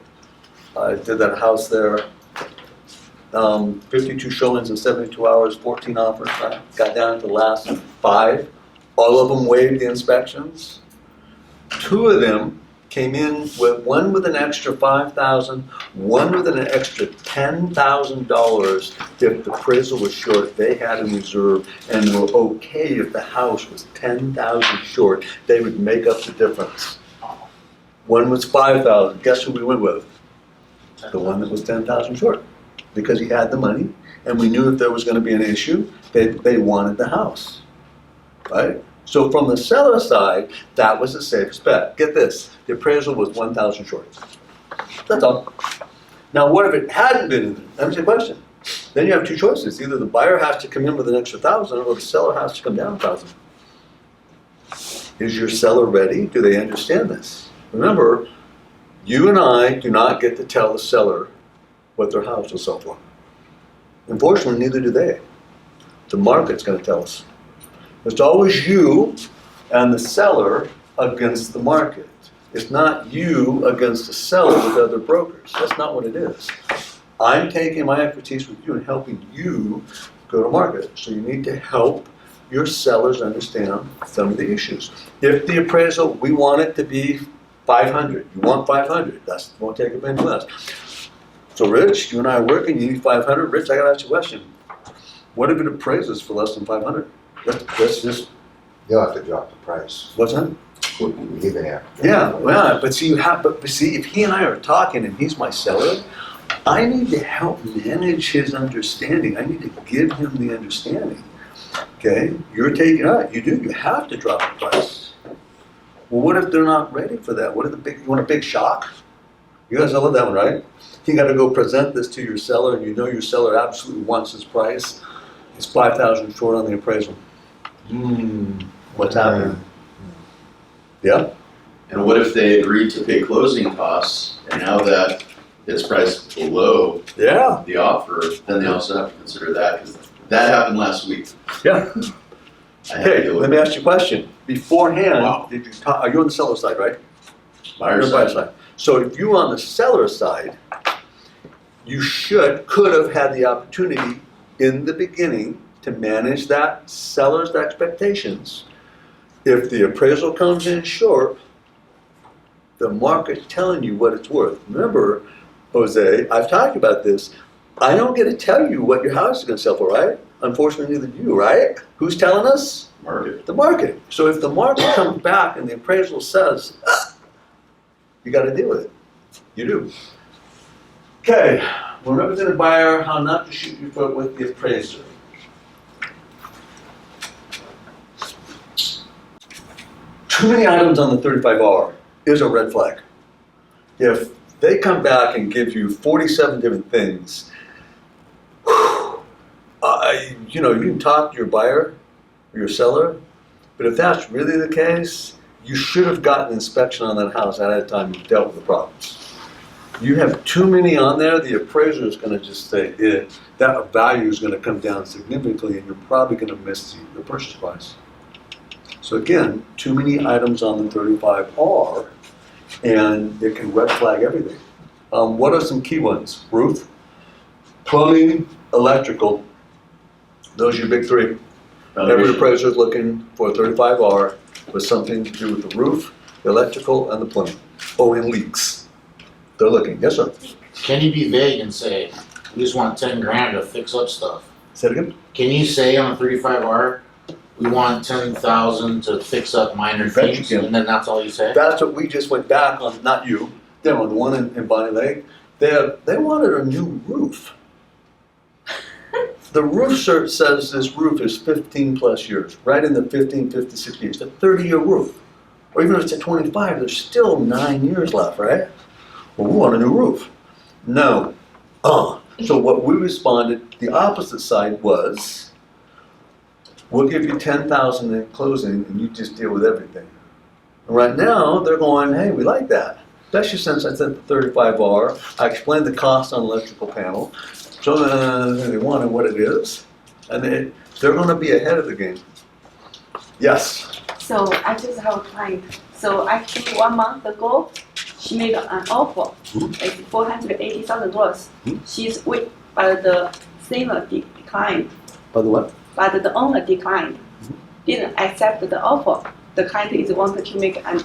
S1: I did that house there. 52 showings in 72 hours, 14 offers. I got down to the last 5. All of them waived the inspections. 2 of them came in with one with an extra $5,000, one with an extra $10,000 if the appraisal was short. They had in reserve and were okay if the house was $10,000 short. They would make up the difference. One was $5,000. Guess who we went with? The one that was $10,000 short, because he had the money, and we knew if there was going to be an issue, they wanted the house, right? So from the seller side, that was the safest bet. Get this, the appraisal was $1,000 short. That's all. Now what if it hadn't been? That's the question. Then you have 2 choices. Either the buyer has to come in with an extra $1,000, or the seller has to come down $1,000. Is your seller ready? Do they understand this? Remember, you and I do not get to tell the seller what their house will sell for. Unfortunately, neither do they. The market's going to tell us. It's always you and the seller against the market. It's not you against the seller with other brokers. That's not what it is. I'm taking my expertise with you and helping you go to market. So you need to help your sellers understand some of the issues. If the appraisal, we want it to be 500. You want 500. That's won't take a penny less. So Rich, you and I are working, you need 500. Rich, I gotta ask you a question. What if it appraises for less than 500? Let's just.
S3: You'll have to drop the price.
S1: What's that?
S3: You're gonna have to.
S1: Yeah, well, but see, if he and I are talking and he's my seller, I need to help manage his understanding. I need to give him the understanding. Okay, you're taking, all right, you have to drop the price. Well, what if they're not ready for that? What if you want a big shock? You guys know that one, right? You got to go present this to your seller, and you know your seller absolutely wants his price. It's 5,000 short on the appraisal. What's happening? Yeah.
S4: And what if they agreed to pay closing costs, and now that it's priced below
S1: Yeah.
S4: the offer, then they also have to consider that, because that happened last week.
S1: Yeah.
S4: I had to
S1: Okay,
S4: deal
S1: let
S4: with
S1: me
S4: it.
S1: ask you a question. Beforehand,
S4: Wow.
S1: did you talk, are you on the seller side, right?
S4: Buyer's
S1: You're on the
S4: side.
S1: buyer side. So if you were on the seller side, you could have had the opportunity in the beginning to manage that seller's expectations. If the appraisal comes in short, the market's telling you what it's worth. Remember, Jose, I've talked about this. I don't get to tell you what your house is going to sell for, right? Unfortunately, neither do you, right? Who's telling us?
S4: Market.
S1: The market. So if the market comes back and the appraisal says, you got to deal with it. You do. Okay, when representing a buyer, how not to shoot your foot with the appraiser. Too many items on the 35R is a red flag. If they come back and give you 47 different things, you can talk to your buyer or your seller, but if that's really the case, you should have gotten an inspection on that house ahead of time and dealt with the problems. You have too many on there, the appraiser is going to just say, that value is going to come down significantly, and you're probably going to miss the purchase price. So again, too many items on the 35R, and it can red flag everything. What are some key ones? Roof, plumbing, electrical. Those are your big 3. Every appraiser is looking for a 35R with something to do with the roof, the electrical, and the plumbing. Oh, and leaks. They're looking. Yes, sir.
S2: Can you be vague and say, we just want 10 grand to fix up stuff?
S1: Say it again.
S2: Can you say on a 35R, we want 10,000 to fix up minor
S1: You bet you
S2: things,
S1: can.
S2: and then that's all you say?
S1: That's what we just went back on, not you, them on the one in Bonnie Lake. They wanted a new roof. The roof cert says this roof is 15 plus years, right in the 15, 56 years, a 30-year roof. Or even if it's at 25, there's still 9 years left, right? Well, we want a new roof. No. So what we responded, the opposite side was, we'll give you 10,000 in closing and you just deal with everything. And right now, they're going, hey, we like that. Especially since I said the 35R, I explained the cost on electrical panel, so they wanted what it is, and they're going to be ahead of the game. Yes.
S5: So I just have a client. So actually 1 month ago, she made an offer, like $480,000. She's wait, but the seller declined.
S1: By the way,
S5: But the owner declined, didn't accept the offer. The client is wanted to make an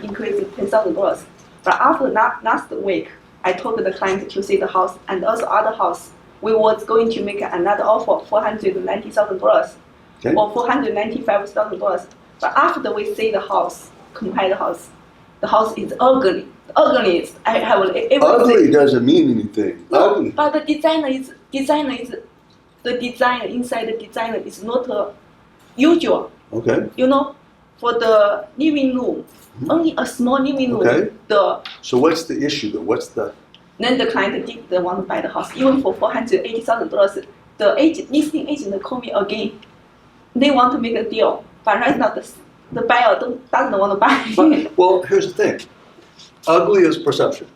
S5: increase of $10,000. But after last week, I told the client to see the house and also other house. We was going to make another offer, $490,000
S1: okay.
S5: or $495,000. But after we see the house, compare the house is ugly. The ugliest I have ever
S1: Ugly
S5: seen.
S1: doesn't mean anything.
S5: No,
S1: Ugly.
S5: but the design inside the design is not usual.
S1: Okay.
S5: You know, for the living room, only a small living room.
S1: Okay.
S5: The
S1: So what's the issue though? What's the?
S5: then the client didn't want to buy the house, even for $480,000. The listing agent called me again. They want to make a deal, but right now the buyer doesn't want to buy.
S1: But, well, here's the thing. Ugly is perception,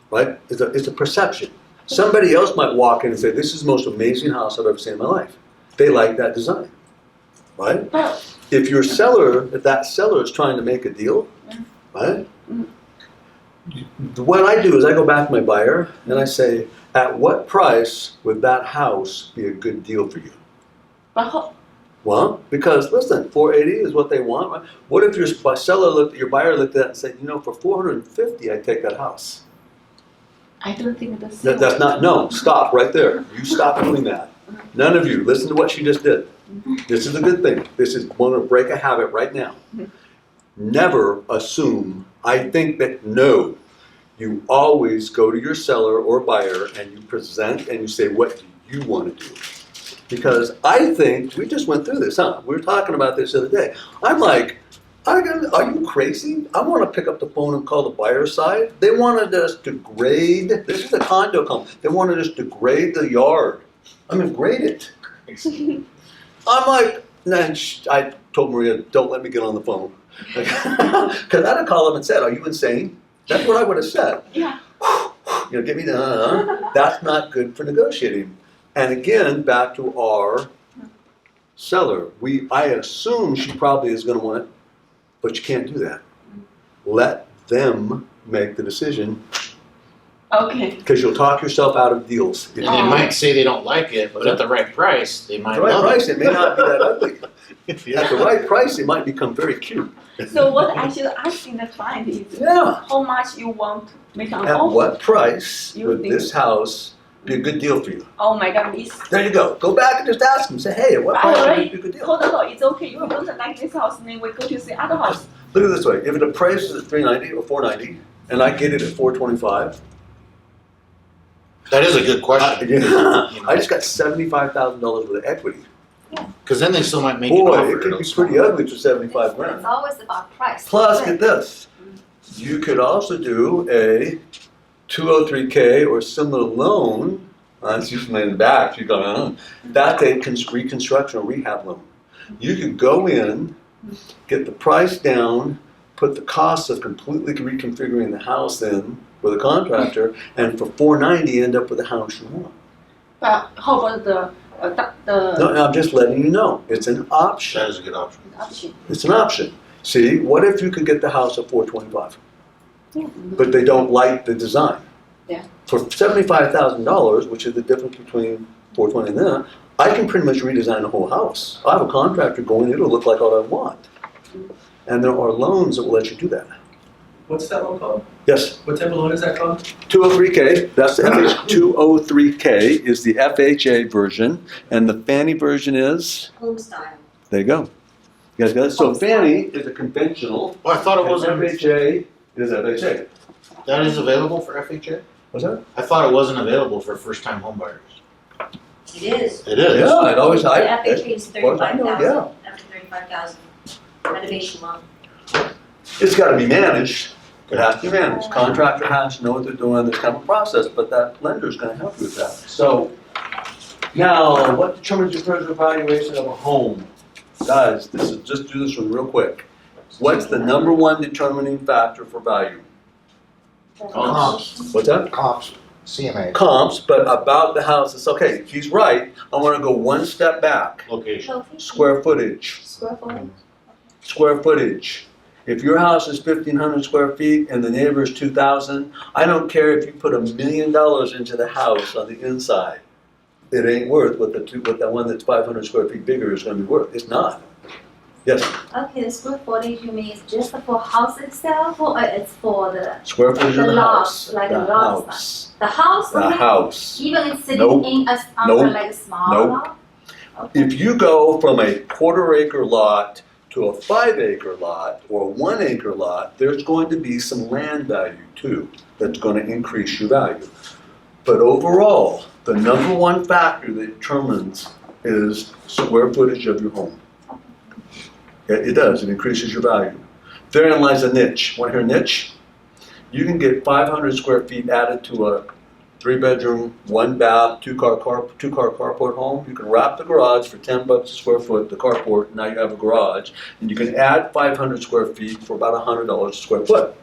S1: right? It's a perception. Somebody else might walk in and say, "This is the most amazing house I've ever seen in my life." They like that design, right?
S5: But
S1: If that seller is trying to make a deal, right? What I do is I go back to my buyer and I say, "At what price would that house be a good deal for you?"
S5: how,
S1: Well, because listen, 480 is what they want. Right? What if your buyer looked at that and said, "You know, for 450, I'd take that house."
S5: I don't think
S1: That's not, no, stop right there. You stop doing that. None of you, listen to what she just did. This is a good thing. This is, want to break a habit right now. Never assume, I think that, no. You always go to your seller or buyer and you present and you say, what do you want to do? Because I think, we just went through this, huh? We were talking about this the other day. I'm like, are you crazy? I want to pick up the phone and call the buyer side. They wanted us to grade, this is a condo company, they wanted us to grade the yard. I mean, grade it. I'm like, nah, I told Maria, don't let me get on the phone. Because I'd have called them and said, are you insane? That's what I would have said.
S5: Yeah.
S1: You know, give me the, that's not good for negotiating. And again, back to our seller, I assume she probably is going to want it, but you can't do that. Let them make the decision,
S5: Okay.
S1: because you'll talk yourself out of deals.
S2: And they might say they don't like it, but at the right price, they
S1: At
S2: might
S1: the right
S2: love
S1: price,
S2: it.
S1: it may not be that ugly. At the right price, it might become very cute.
S5: So what I should ask the client is
S1: Yeah.
S5: how much you want to make an
S1: At
S5: offer.
S1: what price
S5: You
S1: would
S5: think-
S1: this house be a good deal for you?
S5: Oh my God, Miss.
S1: There you go. Go back and just ask them. Say, hey, at what
S5: I
S1: price would
S5: already
S1: it be a good deal?
S5: told her it's okay. If you don't like this house, then we go to see other house.
S1: Look at it this way. If it appraises at 390 or 490, and I get it at 425,
S2: That is a good question.
S1: I just got $75,000 worth of equity.
S2: Because then they still might make an
S1: Boy,
S2: offer.
S1: it could be pretty ugly for 75 grand.
S6: It's always about price.
S1: Plus, get this. You could also do a 203K or similar loan. That's usually in the back. You're going, that's a reconstruction or rehab loan. You could go in, get the price down, put the cost of completely reconfiguring the house in with a contractor, and for 490 end up with the house you want.
S5: But how about the
S1: No, I'm just letting you know. It's an option.
S2: That is a good option.
S5: option?
S1: It's an option. See, what if you could get the house at 425?
S5: Yeah.
S1: But they don't like the design.
S5: Yeah.
S1: For $75,000, which is the difference between 420 and that, I can pretty much redesign the whole house. I have a contractor going, it'll look like what I want. And there are loans that will let you do that.
S7: What's that one called?
S1: Yes,
S7: What type of loan is that called?
S1: 203K, that's the 203K is the FHA version, and the Fannie version is,
S6: Home style.
S1: there you go. You guys got it? So Fannie is a conventional,
S2: Oh, I thought it
S1: and
S2: wasn't.
S1: FHA is FHA.
S2: That is available for FHA?
S1: What's that?
S2: I thought it wasn't available for first-time home buyers.
S6: It is.
S2: It is.
S1: Yeah, it always,
S6: The
S1: I,
S6: FHA is
S1: well, I know,
S6: 35,000, after 35,000 renovation loan.
S1: it's gotta be managed. It has to be managed. Contractor has to know what they're doing, there's kind of a process, but that lender's gonna help you with that. So, now, what determines your appraisal valuation of a home? Guys, just do this one real quick. What's the number one determining factor for value?
S2: Comps.
S1: What's that?
S3: Comps, CMA.
S1: Comps, but about the house, it's okay, she's right. I wanna go one step back.
S2: Location.
S6: Location.
S1: Square footage.
S6: Square footage.
S1: Square footage. If your house is 1,500 square feet and the neighbor is 2,000, I don't care if you put $1 million into the house on the inside. It ain't worth what that one that's 500 square feet bigger is gonna be worth. It's not. Yes,
S6: Okay, the square footage you mean is just for house itself or it's for the
S1: square footage of
S6: The
S1: the
S6: lot,
S1: house.
S6: like
S1: The
S6: a lot
S1: house.
S6: the house?
S1: The
S6: okay?
S1: house.
S6: Even it's sitting
S1: Nope.
S6: in a
S1: Nope.
S6: like a small
S1: Nope.
S6: lot? Okay.
S1: If you go from a 1/4 acre lot to a 5 acre lot or a 1 acre lot, there's going to be some land value too that's going to increase your value. But overall, the number one factor that determines is square footage of your home. It does, it increases your value. Therein lies a niche. Want to hear a niche? You can get 500 square feet added to a 3-bedroom, 1-bath, 2-car carport home. You can wrap the garage for $10 a square foot, the carport, now you have a garage. And you can add 500 square feet for about $100 a square foot.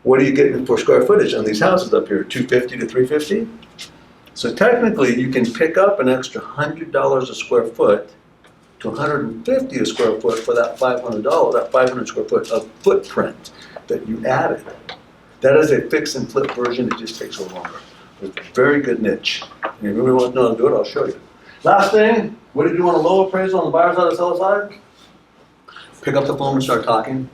S1: What are you getting for square footage on these houses up here? $250 to $350? So technically, you can pick up an extra $100 a square foot to $150 a square foot for that $500, that 500 square foot of footprint that you added. That is a fix and flip version, it just takes a little longer. It's a very good niche. And if you really want to know how to do it, I'll show you. Last thing, what did you want a low appraisal on the buyer's side or seller side? Pick up the phone and start talking,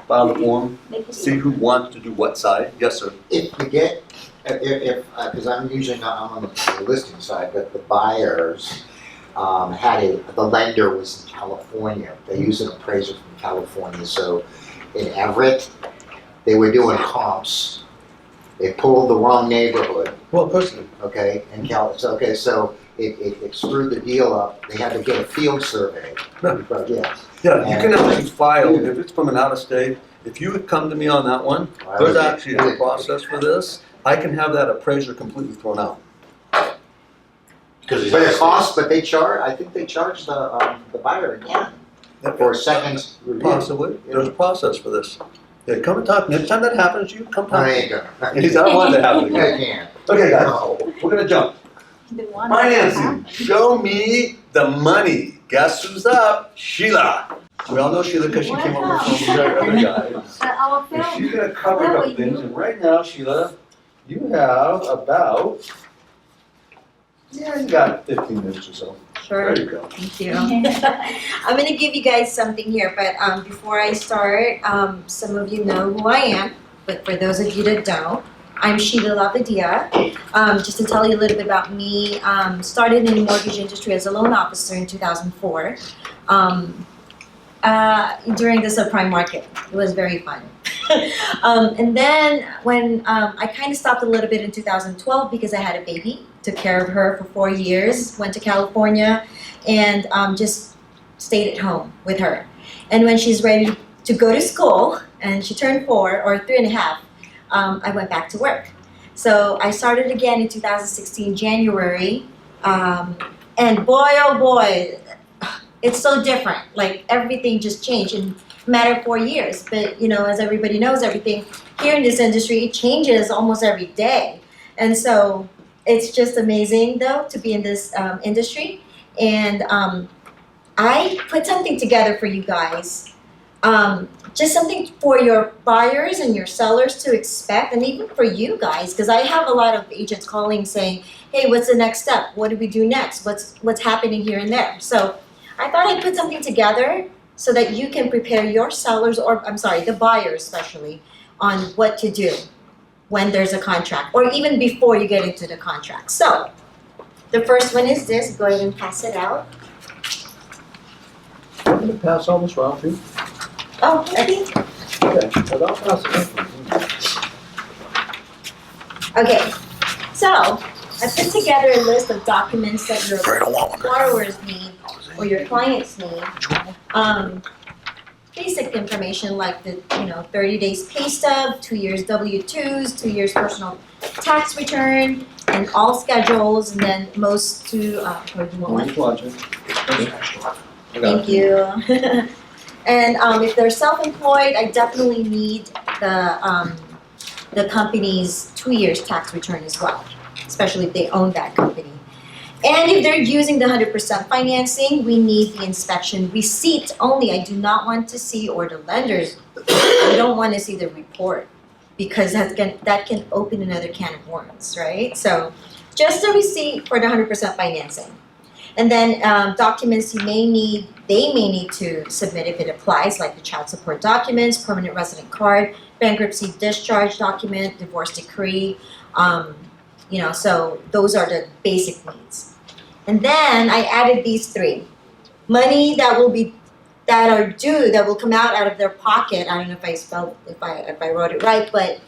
S1: file the form,
S6: Make it
S1: see who wants to do what side. Yes, sir.
S3: If you get, because I'm on the listing side, but the buyers the lender was in California. They used an appraiser from California, so in Everett, they were doing comps. They pulled the wrong neighborhood,
S1: Well, of course.
S3: okay, so it screwed the deal up. They had to get a field survey. But yeah.
S1: Yeah, you can actually file, if it's from an out-of-state, if you would come to me on that one, there's actually a process for this. I can have that appraiser completely thrown out.
S2: Because he's
S3: But it
S2: out of
S3: costs, but I think they charge the buyer again for a second review.
S1: Possibly, there's a process for this. Yeah, come and talk, next time that happens, you come talk.
S3: I ain't gonna.
S1: He's not wanting to happen
S3: I
S1: again.
S3: can't.
S1: Okay, guys,
S3: No.
S1: we're gonna jump.
S6: The one
S1: Financing, show me the money. Guess who's up? Sheila. We all know Sheila because she came over from the other guys.
S6: Our
S1: And
S6: film.
S1: she's gonna cover a
S6: What
S1: couple
S6: we
S1: things,
S6: do?
S1: and right now, Sheila, you have about, you got 15 minutes or so.
S8: Sure,
S1: There you go.
S8: thank you. I'm gonna give you guys something here, but before I start, some of you know who I am, but for those of you that don't, I'm Sheilla Lavadia. Just to tell you a little bit about me, started in the mortgage industry as a loan officer in 2004. During the subprime market, it was very fun. And then when I kind of stopped a little bit in 2012 because I had a baby, took care of her for 4 years, went to California, and just stayed at home with her. And when she's ready to go to school, and she turned 4 or 3.5, I went back to work. So I started again in 2016 January, and boy oh boy, it's so different. Like everything just changed in a matter of 4 years. But you know, as everybody knows, everything here in this industry, it changes almost every day. And so it's just amazing though to be in this industry. And I put something together for you guys. Just something for your buyers and your sellers to expect, and even for you guys, because I have a lot of agents calling saying, hey, what's the next step? What do we do next? What's happening here and there? So I thought I'd put something together so that you can prepare your sellers, or I'm sorry, the buyers especially, on what to do when there's a contract, or even before you get into the contract. So the first one is this. Go ahead and pass it out.
S1: I'm gonna pass all this around too.
S8: Oh, okay.
S1: Okay, but I'll pass it on.
S8: Okay, so I put together a list of documents that your borrowers need or your clients need. Basic information like the 30 days pay stub, 2 years W-2s, 2 years personal tax return, and all schedules, and then most to where do you want
S1: Always watching.
S8: Thank you. And if they're self-employed, I definitely need the company's 2 years tax return as well, especially if they own that company. And if they're using the 100% financing, we need the inspection receipt only. I do not want to see, or the lenders, I don't want to see the report because that can open another can of worms, right? So just the receipt for the 100% financing. And then documents they may need to submit if it applies, like the child support documents, permanent resident card, bankruptcy discharge document, divorce decree, so those are the basic needs. And then I added these 3. Money that are due, that will come out of their pocket. I don't know if I wrote it right, but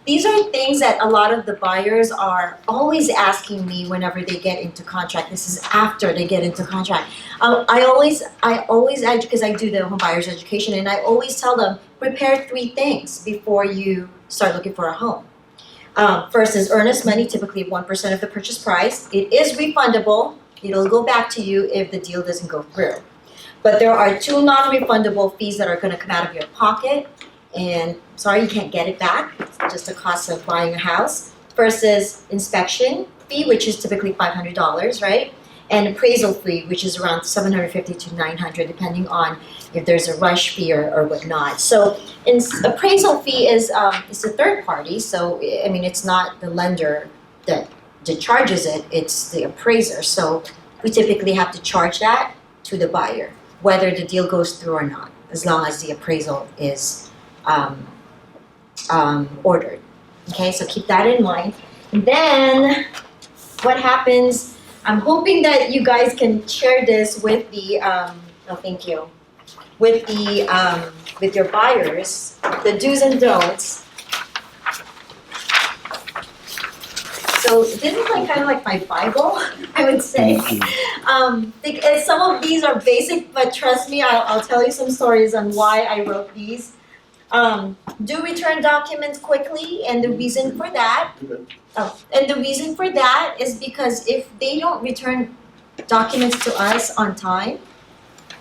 S8: these are things that a lot of the buyers are always asking me whenever they get into contract. This is after they get into contract. I always, because I do the home buyers education, and I always tell them, prepare 3 things before you start looking for a home. First is earnest money, typically 1% of the purchase price. It is refundable. It'll go back to you if the deal doesn't go through. But there are 2 non-refundable fees that are going to come out of your pocket. And sorry, you can't get it back. It's just the cost of buying a house. First is inspection fee, which is typically $500, right? And appraisal fee, which is around $750 to $900, depending on if there's a rush fee or whatnot. So appraisal fee is a third party. So, I mean, it's not the lender that charges it, it's the appraiser. So we typically have to charge that to the buyer, whether the deal goes through or not, as long as the appraisal is ordered. Okay, so keep that in mind. And then what happens, I'm hoping that you guys can share this with the, thank you, with your buyers, the do's and don'ts. So this is kind of like my Bible, I would say. Because some of these are basic, but trust me, I'll tell you some stories on why I wrote these. Do return documents quickly, and the reason for that, is because if they don't return documents to us on time,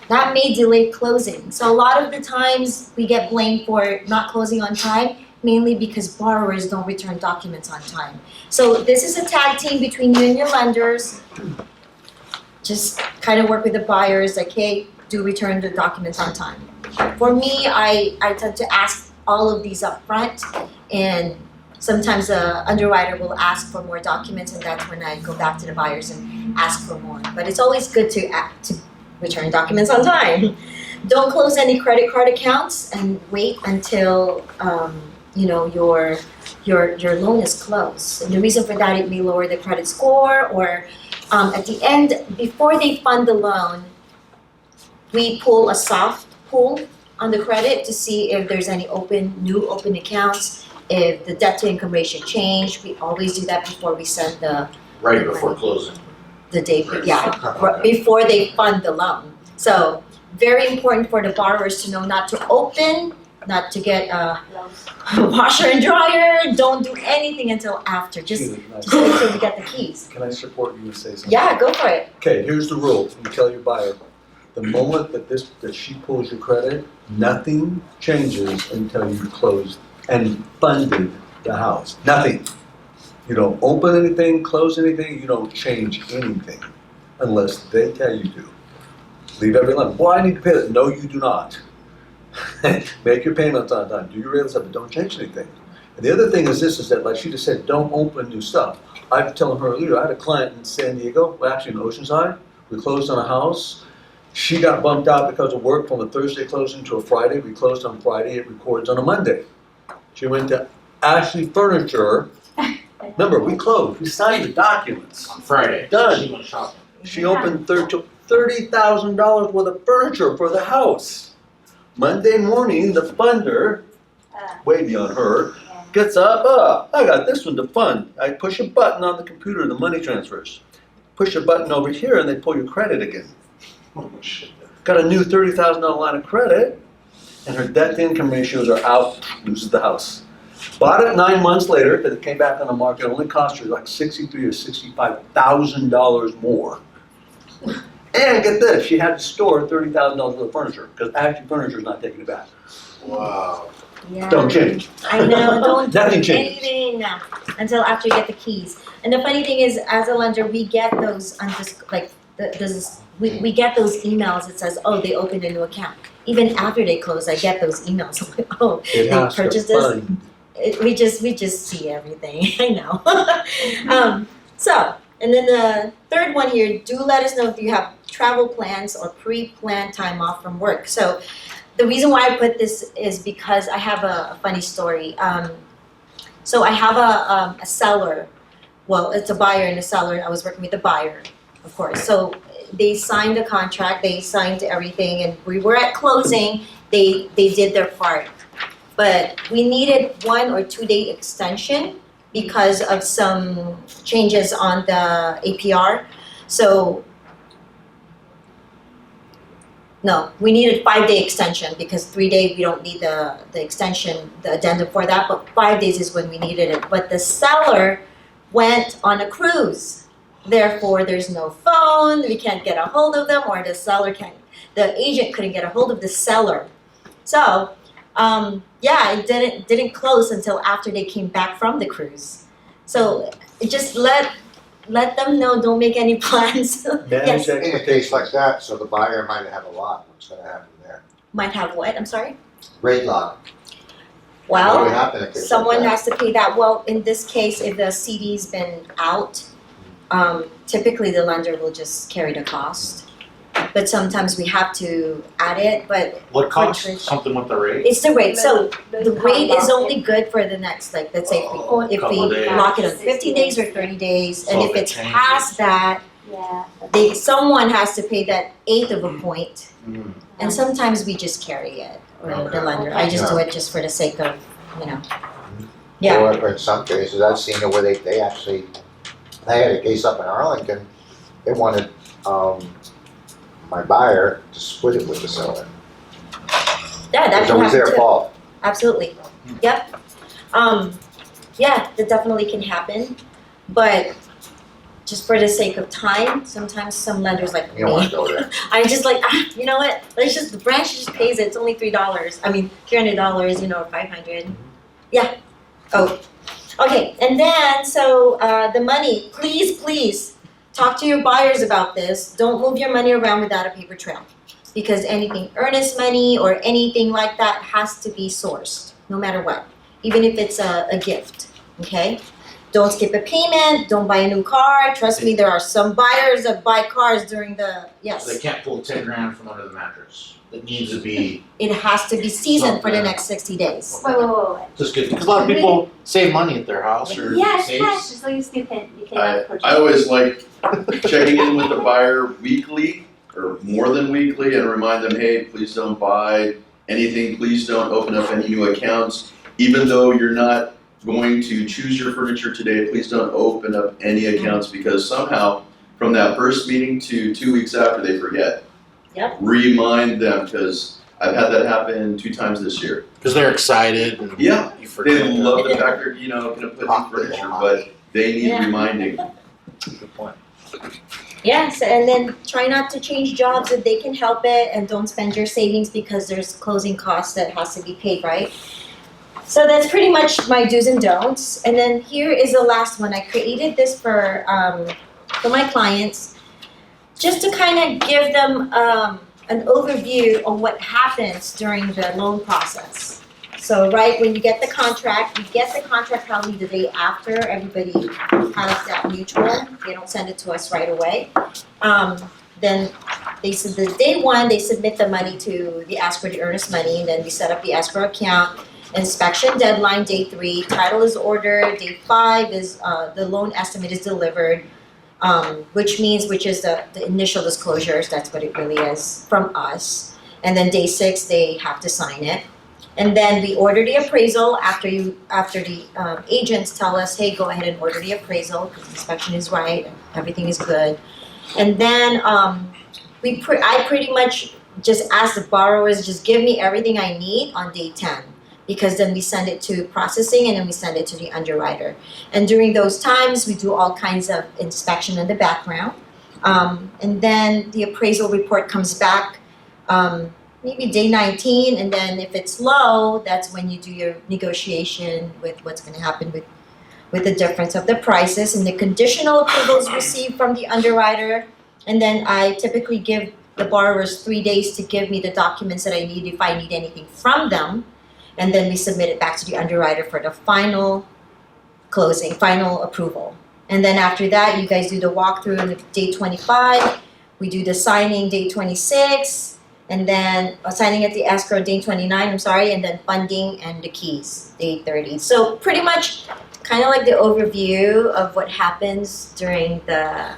S8: that may delay closing. So a lot of the times we get blamed for not closing on time, mainly because borrowers don't return documents on time. So this is a tag team between you and your lenders. Just kind of work with the buyers, like, hey, do return the documents on time. For me, I tend to ask all of these up front, and sometimes the underwriter will ask for more documents, and that's when I go back to the buyers and ask for more. But it's always good to return documents on time. Don't close any credit card accounts, and wait until your loan is closed. And the reason for that, it may lower the credit score, or at the end, before they fund the loan, we pull a soft pull on the credit to see if there's any new open accounts, if the debt to income ratio changed. We always do that before we send the
S2: Right before closing.
S8: before they fund the loan. So very important for the borrowers to know not to open, not to get a washer and dryer. Don't do anything until after. Just wait till we get the keys.
S1: Can I support you and say something?
S8: Yeah, go for it.
S1: Okay, here's the rule. You tell your buyer, the moment that she pulls your credit, nothing changes until you close and funded the house. Nothing. You don't open anything, close anything, you don't change anything unless they tell you to. Leave every line. Well, I need to pay that. No, you do not. Make your payments on time. Do your real estate, but don't change anything. And the other thing is this, is that, like she just said, don't open new stuff. I was telling her earlier, I had a client in San Diego, well, actually in Oceanside. We closed on a house. She got bumped out because of work from a Thursday closing to a Friday. We closed on Friday, it records on a Monday. She went to Ashley Furniture. Remember, we closed, we signed the documents.
S2: On Friday.
S1: Done.
S2: She went shopping.
S1: She opened $30,000 worth of furniture for the house. Monday morning, the funder, way beyond her, gets up, I got this one to fund. I push a button on the computer, the money transfers. Push a button over here and they pull your credit again.
S2: Oh, shit.
S1: Got a new $30,000 line of credit, and her debt to income ratios are out, loses the house. Bought it 9 months later, because it came back on the market, it only cost her like $63,000 or $65,000 more. And get this, she had to store $30,000 worth of furniture, because actually furniture is not taking it back.
S2: Wow.
S8: Yeah.
S1: Don't change.
S8: I know, don't do
S1: Nothing changes.
S8: anything now until after you get the keys. And the funny thing is, as a lender, we get those we get those emails that says, oh, they opened a new account. Even after they close, I get those emails. I'm like, oh,
S1: It
S8: they
S1: has to
S8: purchased this.
S1: fund.
S8: We just see everything. I know. So, and then the third one here, do let us know if you have travel plans or pre-planned time off from work. So the reason why I put this is because I have a funny story. So I have a seller. Well, it's a buyer and a seller. I was working with the buyer, of course. So they signed the contract, they signed everything, and we were at closing. They did their part. But we needed 1 or 2 day extension because of some changes on the APR. So, no, we needed 5 day extension because 3 day we don't need the extension, the addendum for that, but 5 days is when we needed it. But the seller went on a cruise. Therefore, there's no phone, we can't get a hold of them, or the agent couldn't get a hold of the seller. So, yeah, it didn't close until after they came back from the cruise. So just let them know, don't make any plans. Yes.
S3: In a case like that, so the buyer might have a lot, what's gonna happen there?
S8: Might have what? I'm sorry?
S3: Rate lock. What would
S8: Well,
S3: happen in a case like
S8: someone
S3: that?
S8: has to pay that. Well, in this case, if the CD's been out, typically the lender will just carry the cost. But sometimes we have to add it, but
S2: What cost?
S8: Which-
S2: Something with the rate?
S8: it's the rate. So the rate is only good for the next, like, let's say if we
S2: Couple days.
S8: lock it on 15 days or 30 days, and
S2: So
S8: if
S2: if it
S8: it's
S2: changes.
S8: past that,
S6: Yeah.
S8: someone has to pay that eighth of a point,
S2: Mm.
S8: and sometimes we just carry it, or the
S2: Okay.
S8: lender. I just do it just for the sake of, yeah.
S3: Or in some cases, I've seen it where they actually, they had a case up in Arlington, they wanted, my buyer to split it with the seller.
S8: Yeah, that
S3: It's
S8: can
S3: always
S8: happen
S3: their
S8: too.
S3: fault.
S8: Absolutely. Yep. Yeah, that definitely can happen, but just for the sake of time, sometimes some lenders like
S3: You don't wanna
S8: me,
S3: go there.
S8: I just like, you know what? The branch just pays it. It's only $3. I mean, $300, or $500. Yeah. Oh. Okay. And then the money. Please talk to your buyers about this. Don't move your money around without a paper trail, because anything earnest money or anything like that has to be sourced, no matter what, even if it's a gift. Okay. Don't skip a payment. Don't buy a new car. Trust me, there are some buyers that buy cars during the
S2: So they can't pull 10 grand from under the mattress. It needs to be
S8: It has to be seasoned for the
S2: Something.
S8: next 60 days.
S6: Wait.
S2: just good, because a lot of people save money at their house or
S6: Yes,
S2: save.
S6: cash, so you still can purchase.
S4: I always like checking in with the buyer weekly or more than weekly and remind them, hey, please don't buy anything, please don't open up any new accounts. Even though you're not going to choose your furniture today, please don't open up any accounts, because somehow from that first meeting to 2 weeks after, they forget.
S8: Yep.
S4: Remind them, because I've had that happen 2 times this year.
S2: Because they're excited and
S4: Yeah,
S2: you forget.
S4: they love the fact they're, gonna put new furniture, but they need
S8: Yeah.
S4: reminding.
S2: Good point.
S8: Yes, and then try not to change jobs if they can help it, and don't spend your savings because there's closing costs that has to be paid, right? So that's pretty much my do's and don'ts. And then here is the last one. I created this for my clients, just to kind of give them an overview on what happens during the loan process. So, right, when you get the contract, probably the day after. Everybody has that mutual. They don't send it to us right away. Then the day one, they submit the money to the ask for the earnest money, and then we set up the escrow account. Inspection deadline, day 3. Title is ordered. Day 5 is the loan estimate is delivered, which is the initial disclosures. That's what it really is from us. And then day 6, they have to sign it. And then we order the appraisal after the agents tell us, hey, go ahead and order the appraisal because the inspection is right, everything is good. And then I pretty much just ask the borrowers, just give me everything I need on day 10. Because then we send it to processing and then we send it to the underwriter. And during those times, we do all kinds of inspection in the background. And then the appraisal report comes back, maybe day 19, and then if it's low, that's when you do your negotiation with what's gonna happen with the difference of the prices, and the conditional approvals received from the underwriter. And then I typically give the borrowers 3 days to give me the documents that I need if I need anything from them. And then we submit it back to the underwriter for the final closing, final approval. And then after that, you guys do the walkthrough on day 25. We do the signing day 26, and then signing at the escrow day 29, and then funding and the keys day 30. So pretty much kind of like the overview of what happens during the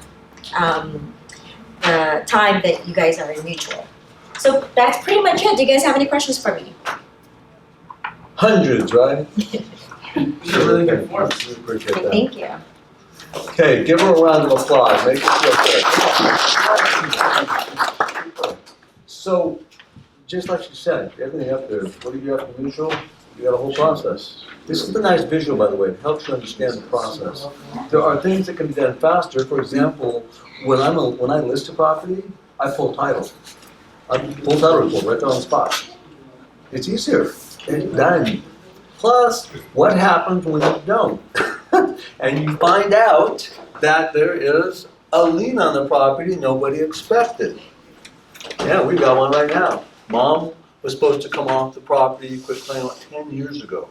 S8: time that you guys are in mutual. So that's pretty much it. Do you guys have any questions for me?
S1: Hundreds, right?
S7: These are really good forms.
S1: We appreciate that.
S8: Thank you.
S1: Okay, give her a round of applause. Make it feel good. So, just like she said, everything up there, what do you have for mutual? You got a whole process. This is a nice visual, by the way. It helps you understand the process. There are things that can be done faster. For example, when I list a property, I pull title. I pull title report right there on the spot. It's easier. It's done. Plus, what happens when you don't? And you find out that there is a lien on the property nobody expected. Yeah, we got one right now. Mom was supposed to come off the property, quit claim, 10 years ago.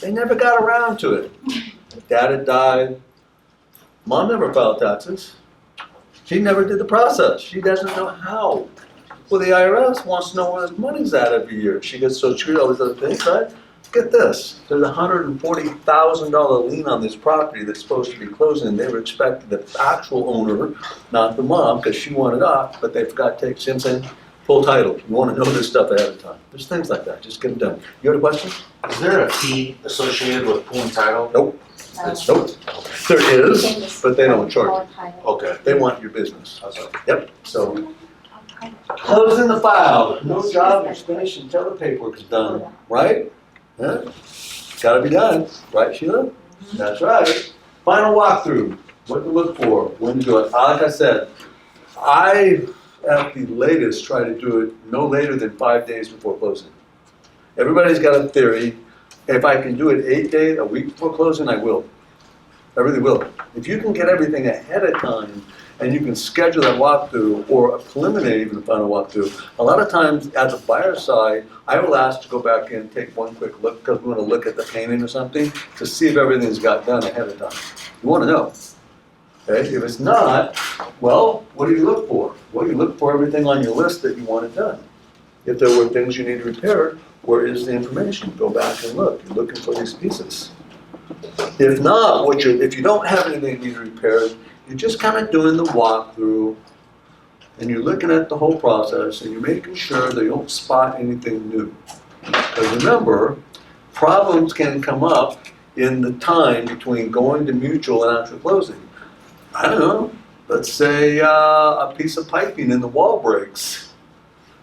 S1: They never got around to it. Dad had died. Mom never filed taxes. She never did the process. She doesn't know how. Well, the IRS wants to know where the money's at every year. She gets so screwed, all these other things, right? Get this, there's a $140,000 lien on this property that's supposed to be closing, and they were expecting the actual owner, not the mom, because she wanted off, but they forgot to take, see what I'm saying? Full title. You want to know this stuff ahead of time. There's things like that, just get them done. You had a question?
S2: Is there a fee associated with pulling title?
S1: Nope. Nope. There is, but they don't charge you.
S2: Okay.
S1: They want your business. Yep, so. Closing the file. No job is finished until the paperwork is done, right? Yeah, gotta be done, right, Sheila? That's right. Final walkthrough, what to look for, when to do it. Like I said, I, at the latest, try to do it no later than 5 days before closing. Everybody's got a theory. If I can do it 8 days, a week before closing, I will. I really will. If you can get everything ahead of time, and you can schedule that walkthrough or preliminary even the final walkthrough. A lot of times at the buyer side, I will ask to go back in and take one quick look because we want to look at the painting or something to see if everything's got done ahead of time. You want to know. Okay? If it's not, well, what do you look for? Well, you look for everything on your list that you want it done. If there were things you need repaired, where is the information? Go back and look. You're looking for these pieces. If not, if you don't have anything that needs repaired, you're just kind of doing the walkthrough, and you're looking at the whole process, and you're making sure that you don't spot anything new. Because remember, problems can come up in the time between going to mutual and actual closing. I don't know, let's say a piece of piping in the wall breaks.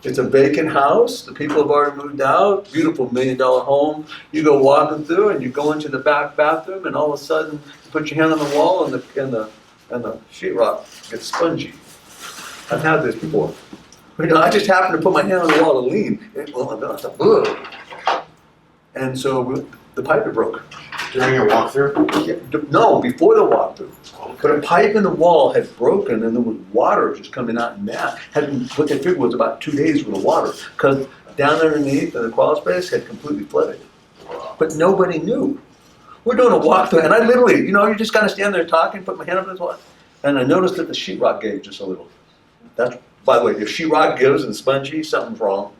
S1: It's a vacant house, the people have already moved out, beautiful $1 million home. You go walking through and you go into the back bathroom, and all of a sudden you put your hand on the wall and the sheetrock gets spongy. I've had this before. I just happened to put my hand on the wall to lean. And so the pipe had broke.
S2: During your walkthrough?
S1: No, before the walkthrough. But a pipe in the wall had broken, and there was water just coming out in that. What they figured was about 2 days worth of water, because down underneath in the crawl space had completely flooded. But nobody knew. We're doing a walkthrough, and I literally, you just kind of stand there talking, put my hand up in the wall, and I noticed that the sheetrock gave just a little. That's, by the way, if sheetrock gives and spongy, something's wrong.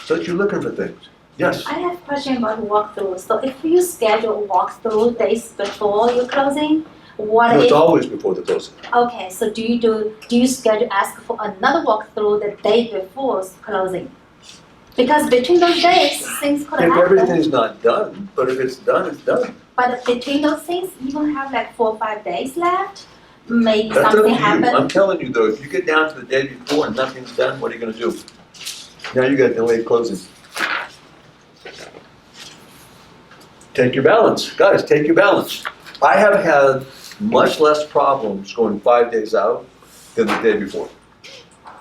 S1: So that you're looking for things. Yes?
S6: I have a question about walkthrough. So if you schedule walkthrough days before your closing, what
S1: No,
S6: if?
S1: it's always before the closing.
S6: Okay, so do you schedule ask for another walkthrough the day before closing? Because between those days, things could
S1: If
S6: happen.
S1: everything's not done, but if it's done, it's done.
S6: But between those things, you will have like 4 or 5 days left. Maybe
S1: That's up to
S6: something
S1: you.
S6: happens.
S1: I'm telling you though, if you get down to the day before and nothing's done, what are you gonna do? Now you got delayed closing. Take your balance. Guys, take your balance. I have had much less problems going 5 days out than the day before.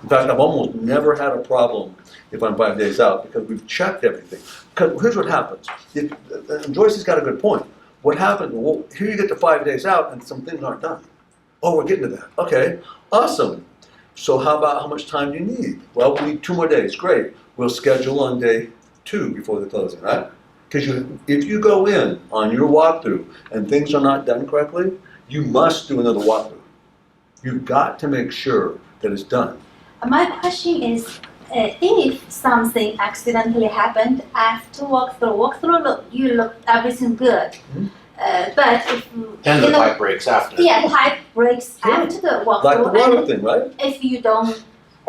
S1: In fact, I've almost never had a problem if I'm 5 days out because we've checked everything. Because here's what happens. And Joyce has got a good point. What happens, well, here you get to 5 days out and some things aren't done. Oh, we're getting to that. Okay, awesome. So how much time do you need? Well, we need 2 more days. Great. We'll schedule on day 2 before the closing, right? Because if you go in on your walkthrough and things are not done correctly, you must do another walkthrough. You've got to make sure that it's done.
S6: My question is, if something accidentally happened after walkthrough you look everything good. But if
S2: Then the pipe breaks after.
S6: Yeah, the pipe breaks
S1: Sure.
S6: after the walkthrough.
S1: Like the water
S6: and
S1: thing, right?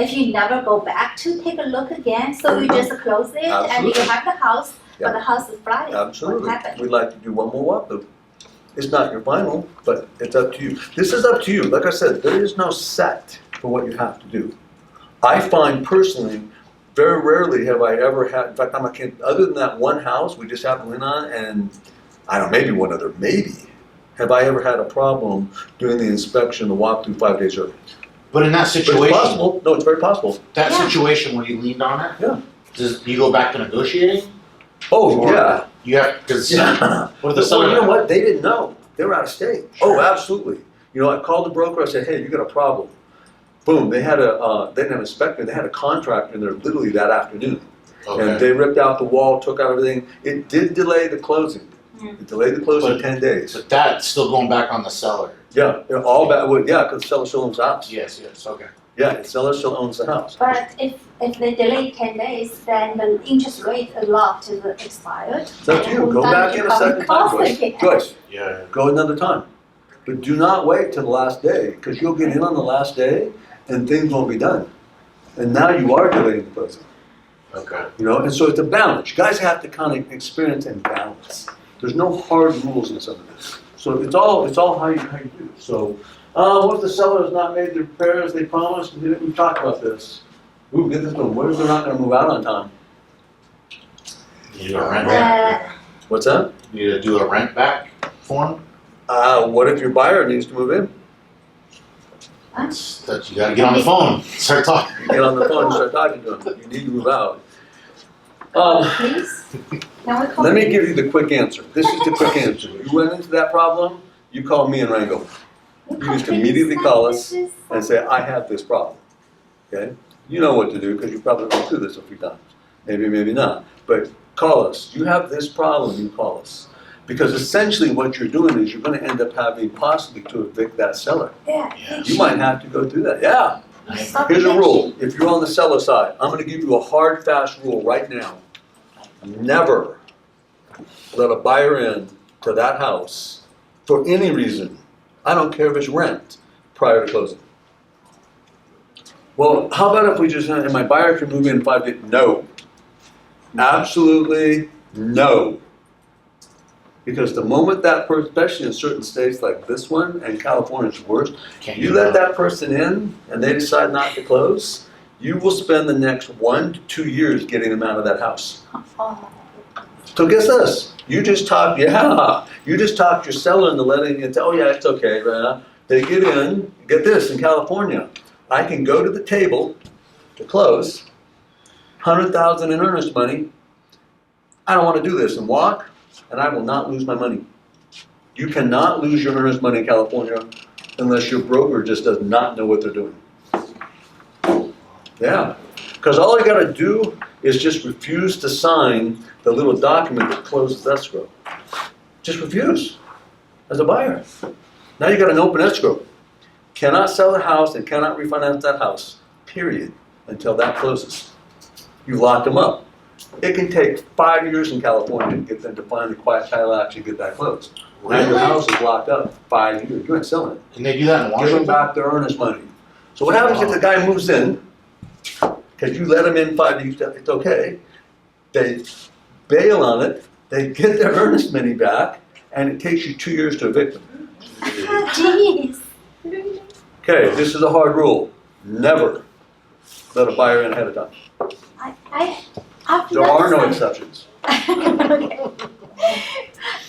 S6: if you never go back to take a look again, so you just close it and
S1: Absolutely.
S6: you have the house,
S1: Yeah.
S6: but the house is flooded.
S1: Absolutely.
S6: What happened?
S1: We'd like to do one more walkthrough. It's not your final, but it's up to you. This is up to you. Like I said, there is no set for what you have to do. I find personally, very rarely have I ever had, in fact, other than that one house we just happened in on, and I don't know, maybe one other, maybe, have I ever had a problem doing the inspection, the walkthrough 5 days early.
S2: But in that
S1: But it's
S2: situation,
S1: possible. No, it's very possible.
S2: that
S6: Yeah.
S2: situation where you leaned on it,
S1: Yeah.
S2: do you go back to negotiating?
S1: Oh,
S2: Or
S1: yeah.
S2: You have, because
S1: Yeah.
S2: what if the
S1: Well,
S2: seller?
S1: you know what? They didn't know. They were out of state. Oh, absolutely. You know, I called the broker. I said, "Hey, you got a problem." Boom. They didn't have an inspector. They had a contractor in there literally that afternoon, and
S2: Okay,
S1: they ripped out the wall, took out everything. It did delay the closing. It delayed the closing
S2: But-
S1: 10 days.
S2: but that's still going back on the seller.
S1: Yeah, all bad. Well, yeah, because the seller still owns the house.
S2: Yes, okay.
S1: Yeah, the seller still owns the house.
S6: But if they delay 10 days, then the interest rate locked is expired.
S1: It's up to you. Go back in a second time, Joyce. Joyce,
S2: Yeah.
S1: go another time. But do not wait till the last day, because you'll get in on the last day and things won't be done. And now you are delaying the closing,
S2: Okay.
S1: you know? And so it's a balance. You guys have to kind of experience and balance. There's no hard rules in some of this. So it's all how you do. So, what if the seller has not made the repairs they promised? We talked about this. Ooh, get this one. What if they're not gonna move out on time?
S2: You do a rent back.
S1: What's that?
S2: You need to do a rent back form.
S1: What if your buyer needs to move in?
S2: That you gotta get on the phone, start talking.
S1: You get on the phone and start talking to them. You need to move out.
S6: Please, can we call
S1: Let me
S6: you?
S1: give you the quick answer. This is the quick answer. You went into that problem, you call me and Rango you just immediately call us and say, I have this problem. Okay? You know what to do because you probably went through this a few times. Maybe, maybe not. But call us. You have this problem, you call us. Because essentially what you're doing is you're going to end up having possibly to evict that seller.
S6: Yeah.
S1: You might have to go through that. Yeah.
S6: Stop
S1: Here's a
S6: eviction.
S1: rule. If you're on the seller side, I'm going to give you a hard, fast rule right now. Never let a buyer in to that house for any reason. I don't care if it's rent prior to closing. Well, how about if we just, and my buyer can move in 5 days? No. Absolutely no. Because the moment that person, especially in certain states like this one, and California's worse,
S2: Can't
S1: you
S2: do
S1: let that person in and they decide not to close, you will spend the next 1 to 2 years getting them out of that house.
S6: Oh.
S1: So guess this, you just talked your seller into letting it, oh yeah, it's okay, right? They get in, get this, in California, I can go to the table to close, 100,000 in earnest money, I don't want to do this, and walk, and I will not lose my money. You cannot lose your earnest money in California unless your broker just does not know what they're doing. Yeah, because all you gotta do is just refuse to sign the little document that closes escrow. Just refuse, as a buyer. Now you got an open escrow. Cannot sell the house and cannot refinance that house, period, until that closes. You locked them up. It can take 5 years in California to get them to finally quiet title actually get that closed. Now your house is locked up 5 years, you ain't selling it.
S2: Can they do that in
S1: Give them
S2: Washington?
S1: back their earnest money. So what happens if the guy moves in, because you let him in 5 years, it's okay. They bail on it, they get their earnest money back, and it takes you 2 years to evict them.
S6: Jeez.
S1: Okay, this is a hard rule. Never let a buyer in ahead of time.
S6: I've
S1: There are no
S6: learned
S1: exceptions.
S6: Okay.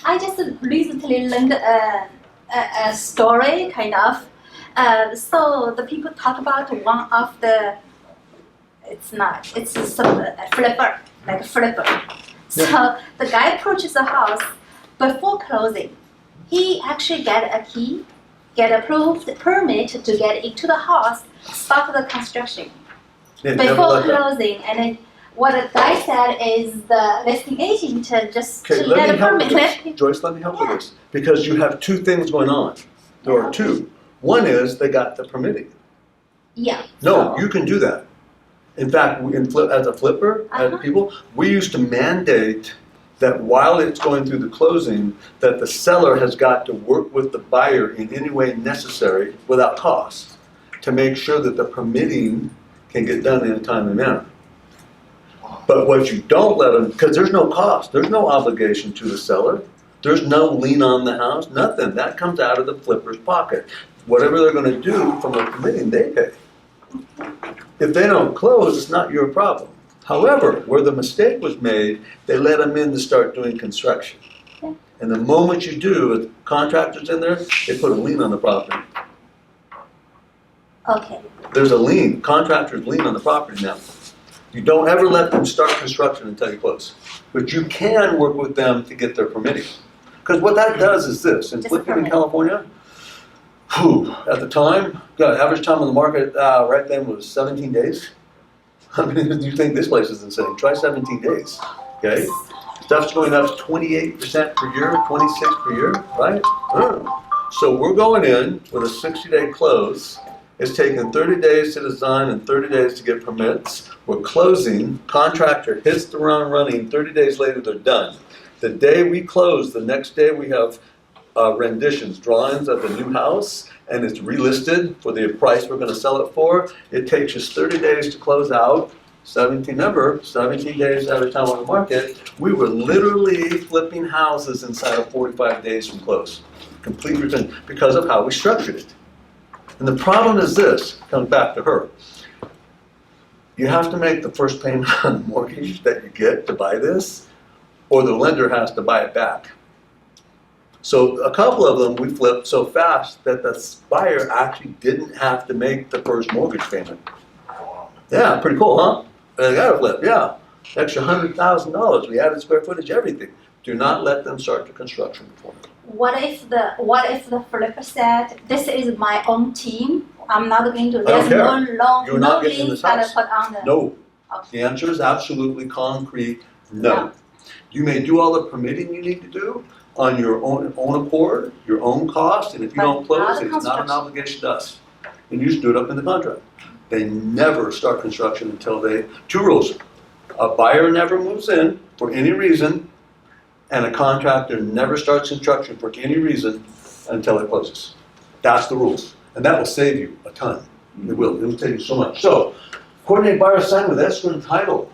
S6: I just recently learned a story, kind of. So the people talk about one of the, it's a flipper, like a flipper. So the guy purchased a house before closing. He actually get a key, get approved permit to get into the house, start the construction
S1: Yeah, never
S6: before
S1: let that-
S6: closing. And then what the guy said is the listing agent just
S1: Okay,
S6: to
S1: let
S6: get
S1: me
S6: a
S1: help with
S6: permit.
S1: this. Joyce, let me help with this. Because you have two things going on. There are two. One is they got the permitting.
S6: Yeah.
S1: No,
S6: so-
S1: you can do that. In fact, as a flipper, as people, we used to mandate that while it's going through the closing, that the seller has got to work with the buyer in any way necessary without cost to make sure that the permitting can get done in a timely manner. But what you don't let them, because there's no cost, there's no obligation to the seller, there's no lien on the house, nothing. That comes out of the flipper's pocket. Whatever they're going to do from the permitting, they pay. If they don't close, it's not your problem. However, where the mistake was made, they let them in to start doing construction.
S6: Yeah.
S1: And the moment you do, with contractors in there, they put a lien on the property.
S6: Okay.
S1: There's a lien, contractors lien on the property now. You don't ever let them start construction until you close. But you can work with them to get their permitting. Because what that does is this, in
S6: Just
S1: flipping in
S6: permit.
S1: California, at the time, the average time on the market right then was 17 days. I mean, you think this place is insane, try 17 days, okay? Stuff's going up 28% per year, 26 per year, right? So we're going in with a 60-day close. It's taken 30 days to design and 30 days to get permits. We're closing, contractor hits the ground running, 30 days later they're done. The day we close, the next day we have renditions, drawings of the new house, and it's relisted for the price we're gonna sell it for. It takes us 30 days to close out, 17 days every time on the market. We were literally flipping houses inside of 45 days from close. Complete return, because of how we structured it. And the problem is this, comes back to her. You have to make the first payment on the mortgage that you get to buy this, or the lender has to buy it back. So a couple of them we flipped so fast that the buyer actually didn't have to make the first mortgage payment. Yeah, pretty cool, huh? They got to flip, yeah. Extra $100,000. We added square footage, everything. Do not let them start the construction before.
S6: What if the flipper said, this is my own team, I'm not going to,
S1: I don't
S6: there's no
S1: care.
S6: loan,
S1: You're
S6: no
S1: not getting in
S6: liens
S1: this house.
S6: that I put on the.
S1: No.
S6: Okay.
S1: The answer is absolutely concrete, no.
S6: No.
S1: You may do all the permitting you need to do on your own accord, your own cost, and if you
S6: But
S1: don't close,
S6: not
S1: it's not an
S6: construction.
S1: obligation to us. And you just do it up in the contract. They never start construction until two rules. A buyer never moves in for any reason, and a contractor never starts construction for any reason until it closes. That's the rules. And that will save you a ton. It will. It will save you so much. So, coordinate buyer assignment with escrow and title.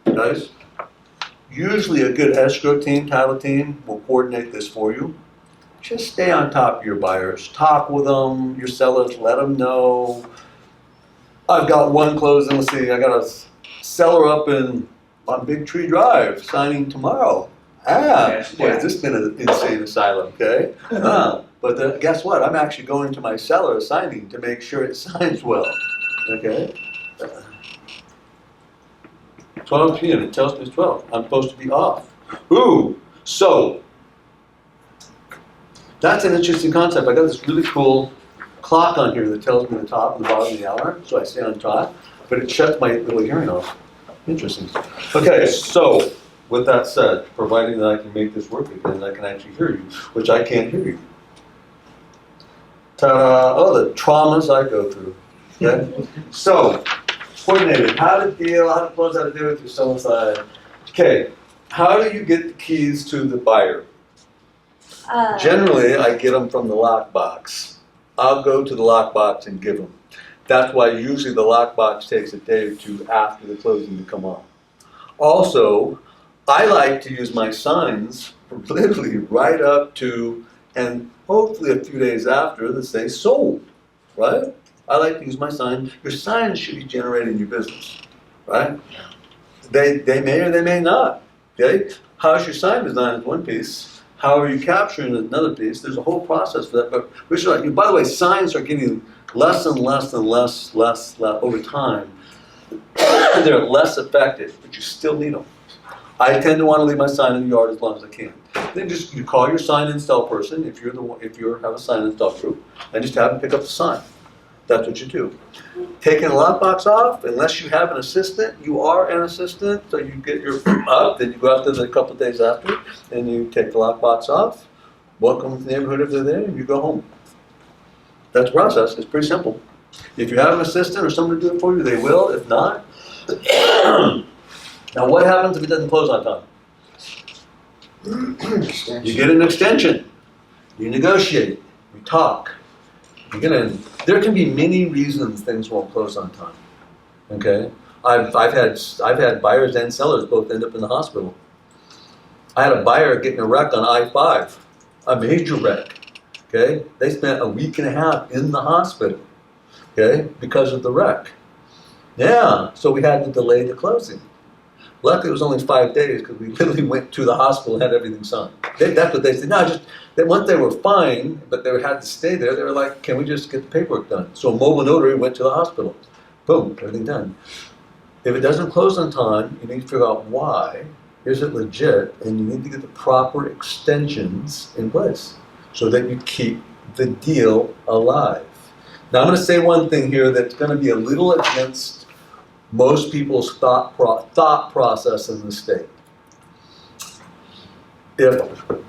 S1: Guys, usually a good escrow team, title team will coordinate this for you. Just stay on top of your buyers. Talk with them, your sellers, let them know. I've got one closing, let's see, I got a seller up on Big Tree Drive signing tomorrow. Boy, has this been an insane asylum, okay? But guess what? I'm actually going to my seller signing to make sure it signs well, okay? 12 p.m., it tells me it's 12. I'm supposed to be off. Ooh, so that's an interesting concept. I got this really cool clock on here that tells me the top and the bottom of the hour, so I stay on top, but it shuts my little hearing off. Interesting. Okay, so with that said, providing that I can make this work again, I can actually hear you, which I can't hear you. Ta-da! Oh, the traumas I go through. Okay? So, coordinated, how to deal, how to close, how to deal with your seller side. Okay, how do you get the keys to the buyer? Generally, I get them from the lockbox. I'll go to the lockbox and give them. That's why usually the lockbox takes a day or two after the closing to come on. Also, I like to use my signs literally right up to, and hopefully a few days after, that say sold, right? I like to use my sign. Your signs should be generating your business, right? They may or they may not, okay? How's your sign design is one piece. How are you capturing it? Another piece. There's a whole process for that. But we should, by the way, signs are getting less and less and less over time. They're less effective, but you still need them. I tend to want to leave my sign in the yard as long as I can. Then just you call your sign install person if you have a sign install group, and just have them pick up the sign. That's what you do. Taking a lockbox off, unless you have an assistant, you are an assistant, so you get your up, then you go out there a couple of days after, and you take the lockbox off, welcome to the neighborhood if they're there, and you go home. That's the process. It's pretty simple. If you have an assistant or someone to do it for you, they will. If not, now what happens if it doesn't close on time? You get an extension. You negotiate. You talk. There can be many reasons things won't close on time. Okay, I've had buyers and sellers both end up in the hospital. I had a buyer getting a wreck on I-5, a major wreck. Okay, they spent a week and a half in the hospital. Okay, because of the wreck. Yeah, so we had to delay the closing. Luckily, it was only 5 days because we literally went to the hospital and had everything signed. That's what they said. No, just that once they were fine, but they had to stay there. They were like, "Can we just get the paperwork done?" So a mobile notary went to the hospital. Boom, everything done. If it doesn't close on time, you need to figure out why. Is it legit? And you need to get the proper extensions in place so that you keep the deal alive. Now, I'm going to say one thing here that's going to be a little against most people's thought process in the state. If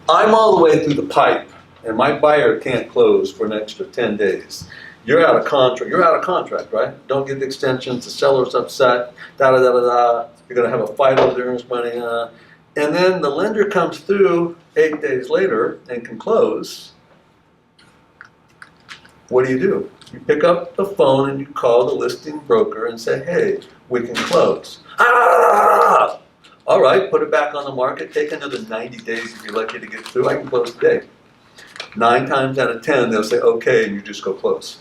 S1: I'm all the way through the pipe and my buyer can't close for an extra 10 days, you're out of contract. You're out of contract, right? Don't get the extensions. The seller's upset. Da da da da da. You're going to have a fight over the earnest money. And then the lender comes through 8 days later and can close. What do? You pick up the phone and you call the listing broker and say, "Hey, we can close." Ah! All right, put it back on the market. Take another 90 days if you're lucky to get through. I can close today. 9 times out of 10, they'll say, "Okay," and you just go close.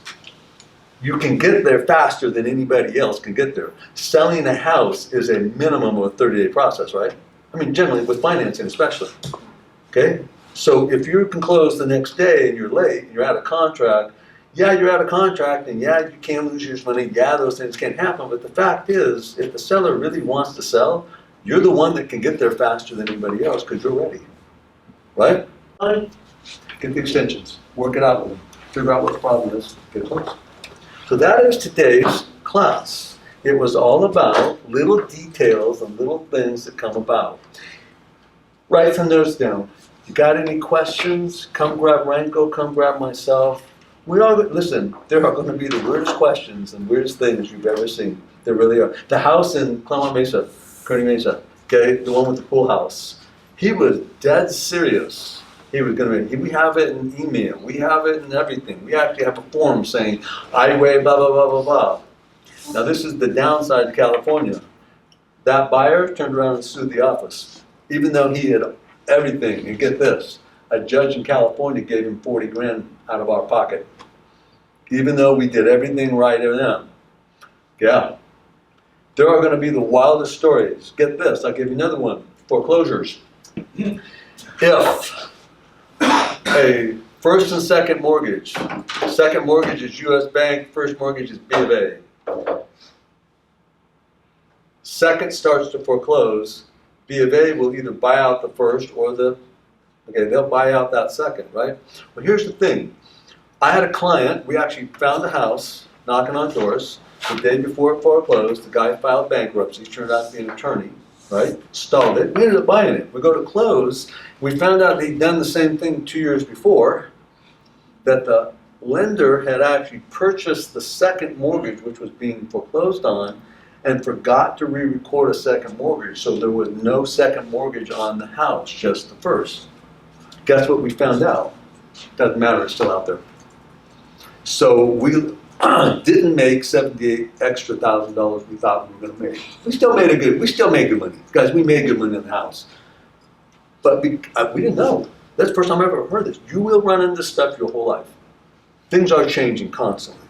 S1: You can get there faster than anybody else can get there. Selling a house is a minimum of a 30-day process, right? I mean, generally with financing especially. Okay? So if you can close the next day and you're late, and you're out of contract, yeah, you're out of contract, and yeah, you can lose your money. Yeah, those things can happen. But the fact is, if the seller really wants to sell, you're the one that can get there faster than anybody else because you're ready. Right? Get the extensions. Work it out with them. Figure out what the problem is. Get close. So that is today's class. It was all about little details and little things that come about. Write some notes down. You got any questions? Come grab Ranko. Come grab myself. Listen, there are going to be the weirdest questions and weirdest things you've ever seen. There really are. The house in Claremont Mesa, Kearney Mesa, okay, the one with the pool house. He was dead serious. He was going to, we have it in email. We have it in everything. We actually have a form saying, "I weigh blah, blah, blah, blah, blah." Now this is the downside to California. That buyer turned around and sued the office. Even though he had everything, and get this, a judge in California gave him 40 grand out of our pocket. Even though we did everything right in them. Yeah. There are going to be the wildest stories. Get this, I'll give you another one. Foreclosures. If a first and second mortgage is U.S. Bank, first mortgage is B of A. Second starts to foreclose, B of A will either buy out the first or they'll buy out that second, right? But here's the thing. I had a client, we actually found a house, knocking on doors. The day before it foreclosed, the guy filed bankruptcy, turned out to be an attorney, right? Stalled it, we ended up buying it. We go to close, we found out he'd done the same thing 2 years before, that the lender had actually purchased the second mortgage, which was being foreclosed on, and forgot to re-record a second mortgage. So there was no second mortgage on the house, just the first. Guess what we found out? Doesn't matter, it's still out there. So we didn't make $78,000 extra we thought we were going to make. We still made good money. Guys, we made good money in the house. But we didn't know. That's the first time I've ever heard this. You will run into this stuff your whole life. Things are changing constantly.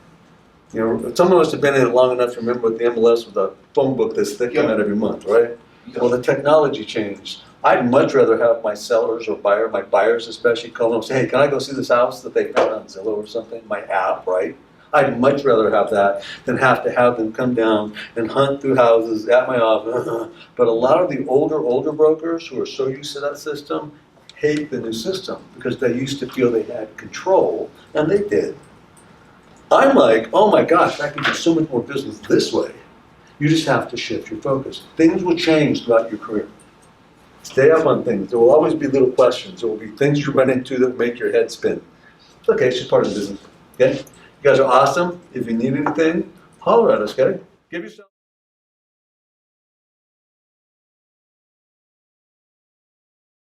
S1: You know, some of us have been in it long enough to remember what the MLS was, a phone book this thick came out every month, right? Well, the technology changed. I'd much rather have my sellers or my buyers especially come and say, hey, can I go see this house that they found on Zillow or something, my app, right? I'd much rather have that than have to have them come down and hunt through houses at my office. But a lot of the older brokers who are so used to that system hate the new system because they used to feel they had control, and they did. I'm like, oh my gosh, I can do so much more business this way. You just have to shift your focus. Things will change throughout your career. Stay up on things. There will always be little questions. There will be things you run into that make your head spin. It's okay, it's just part of the business. Okay? You guys are awesome. If you need anything, holler at us, okay? Give yourself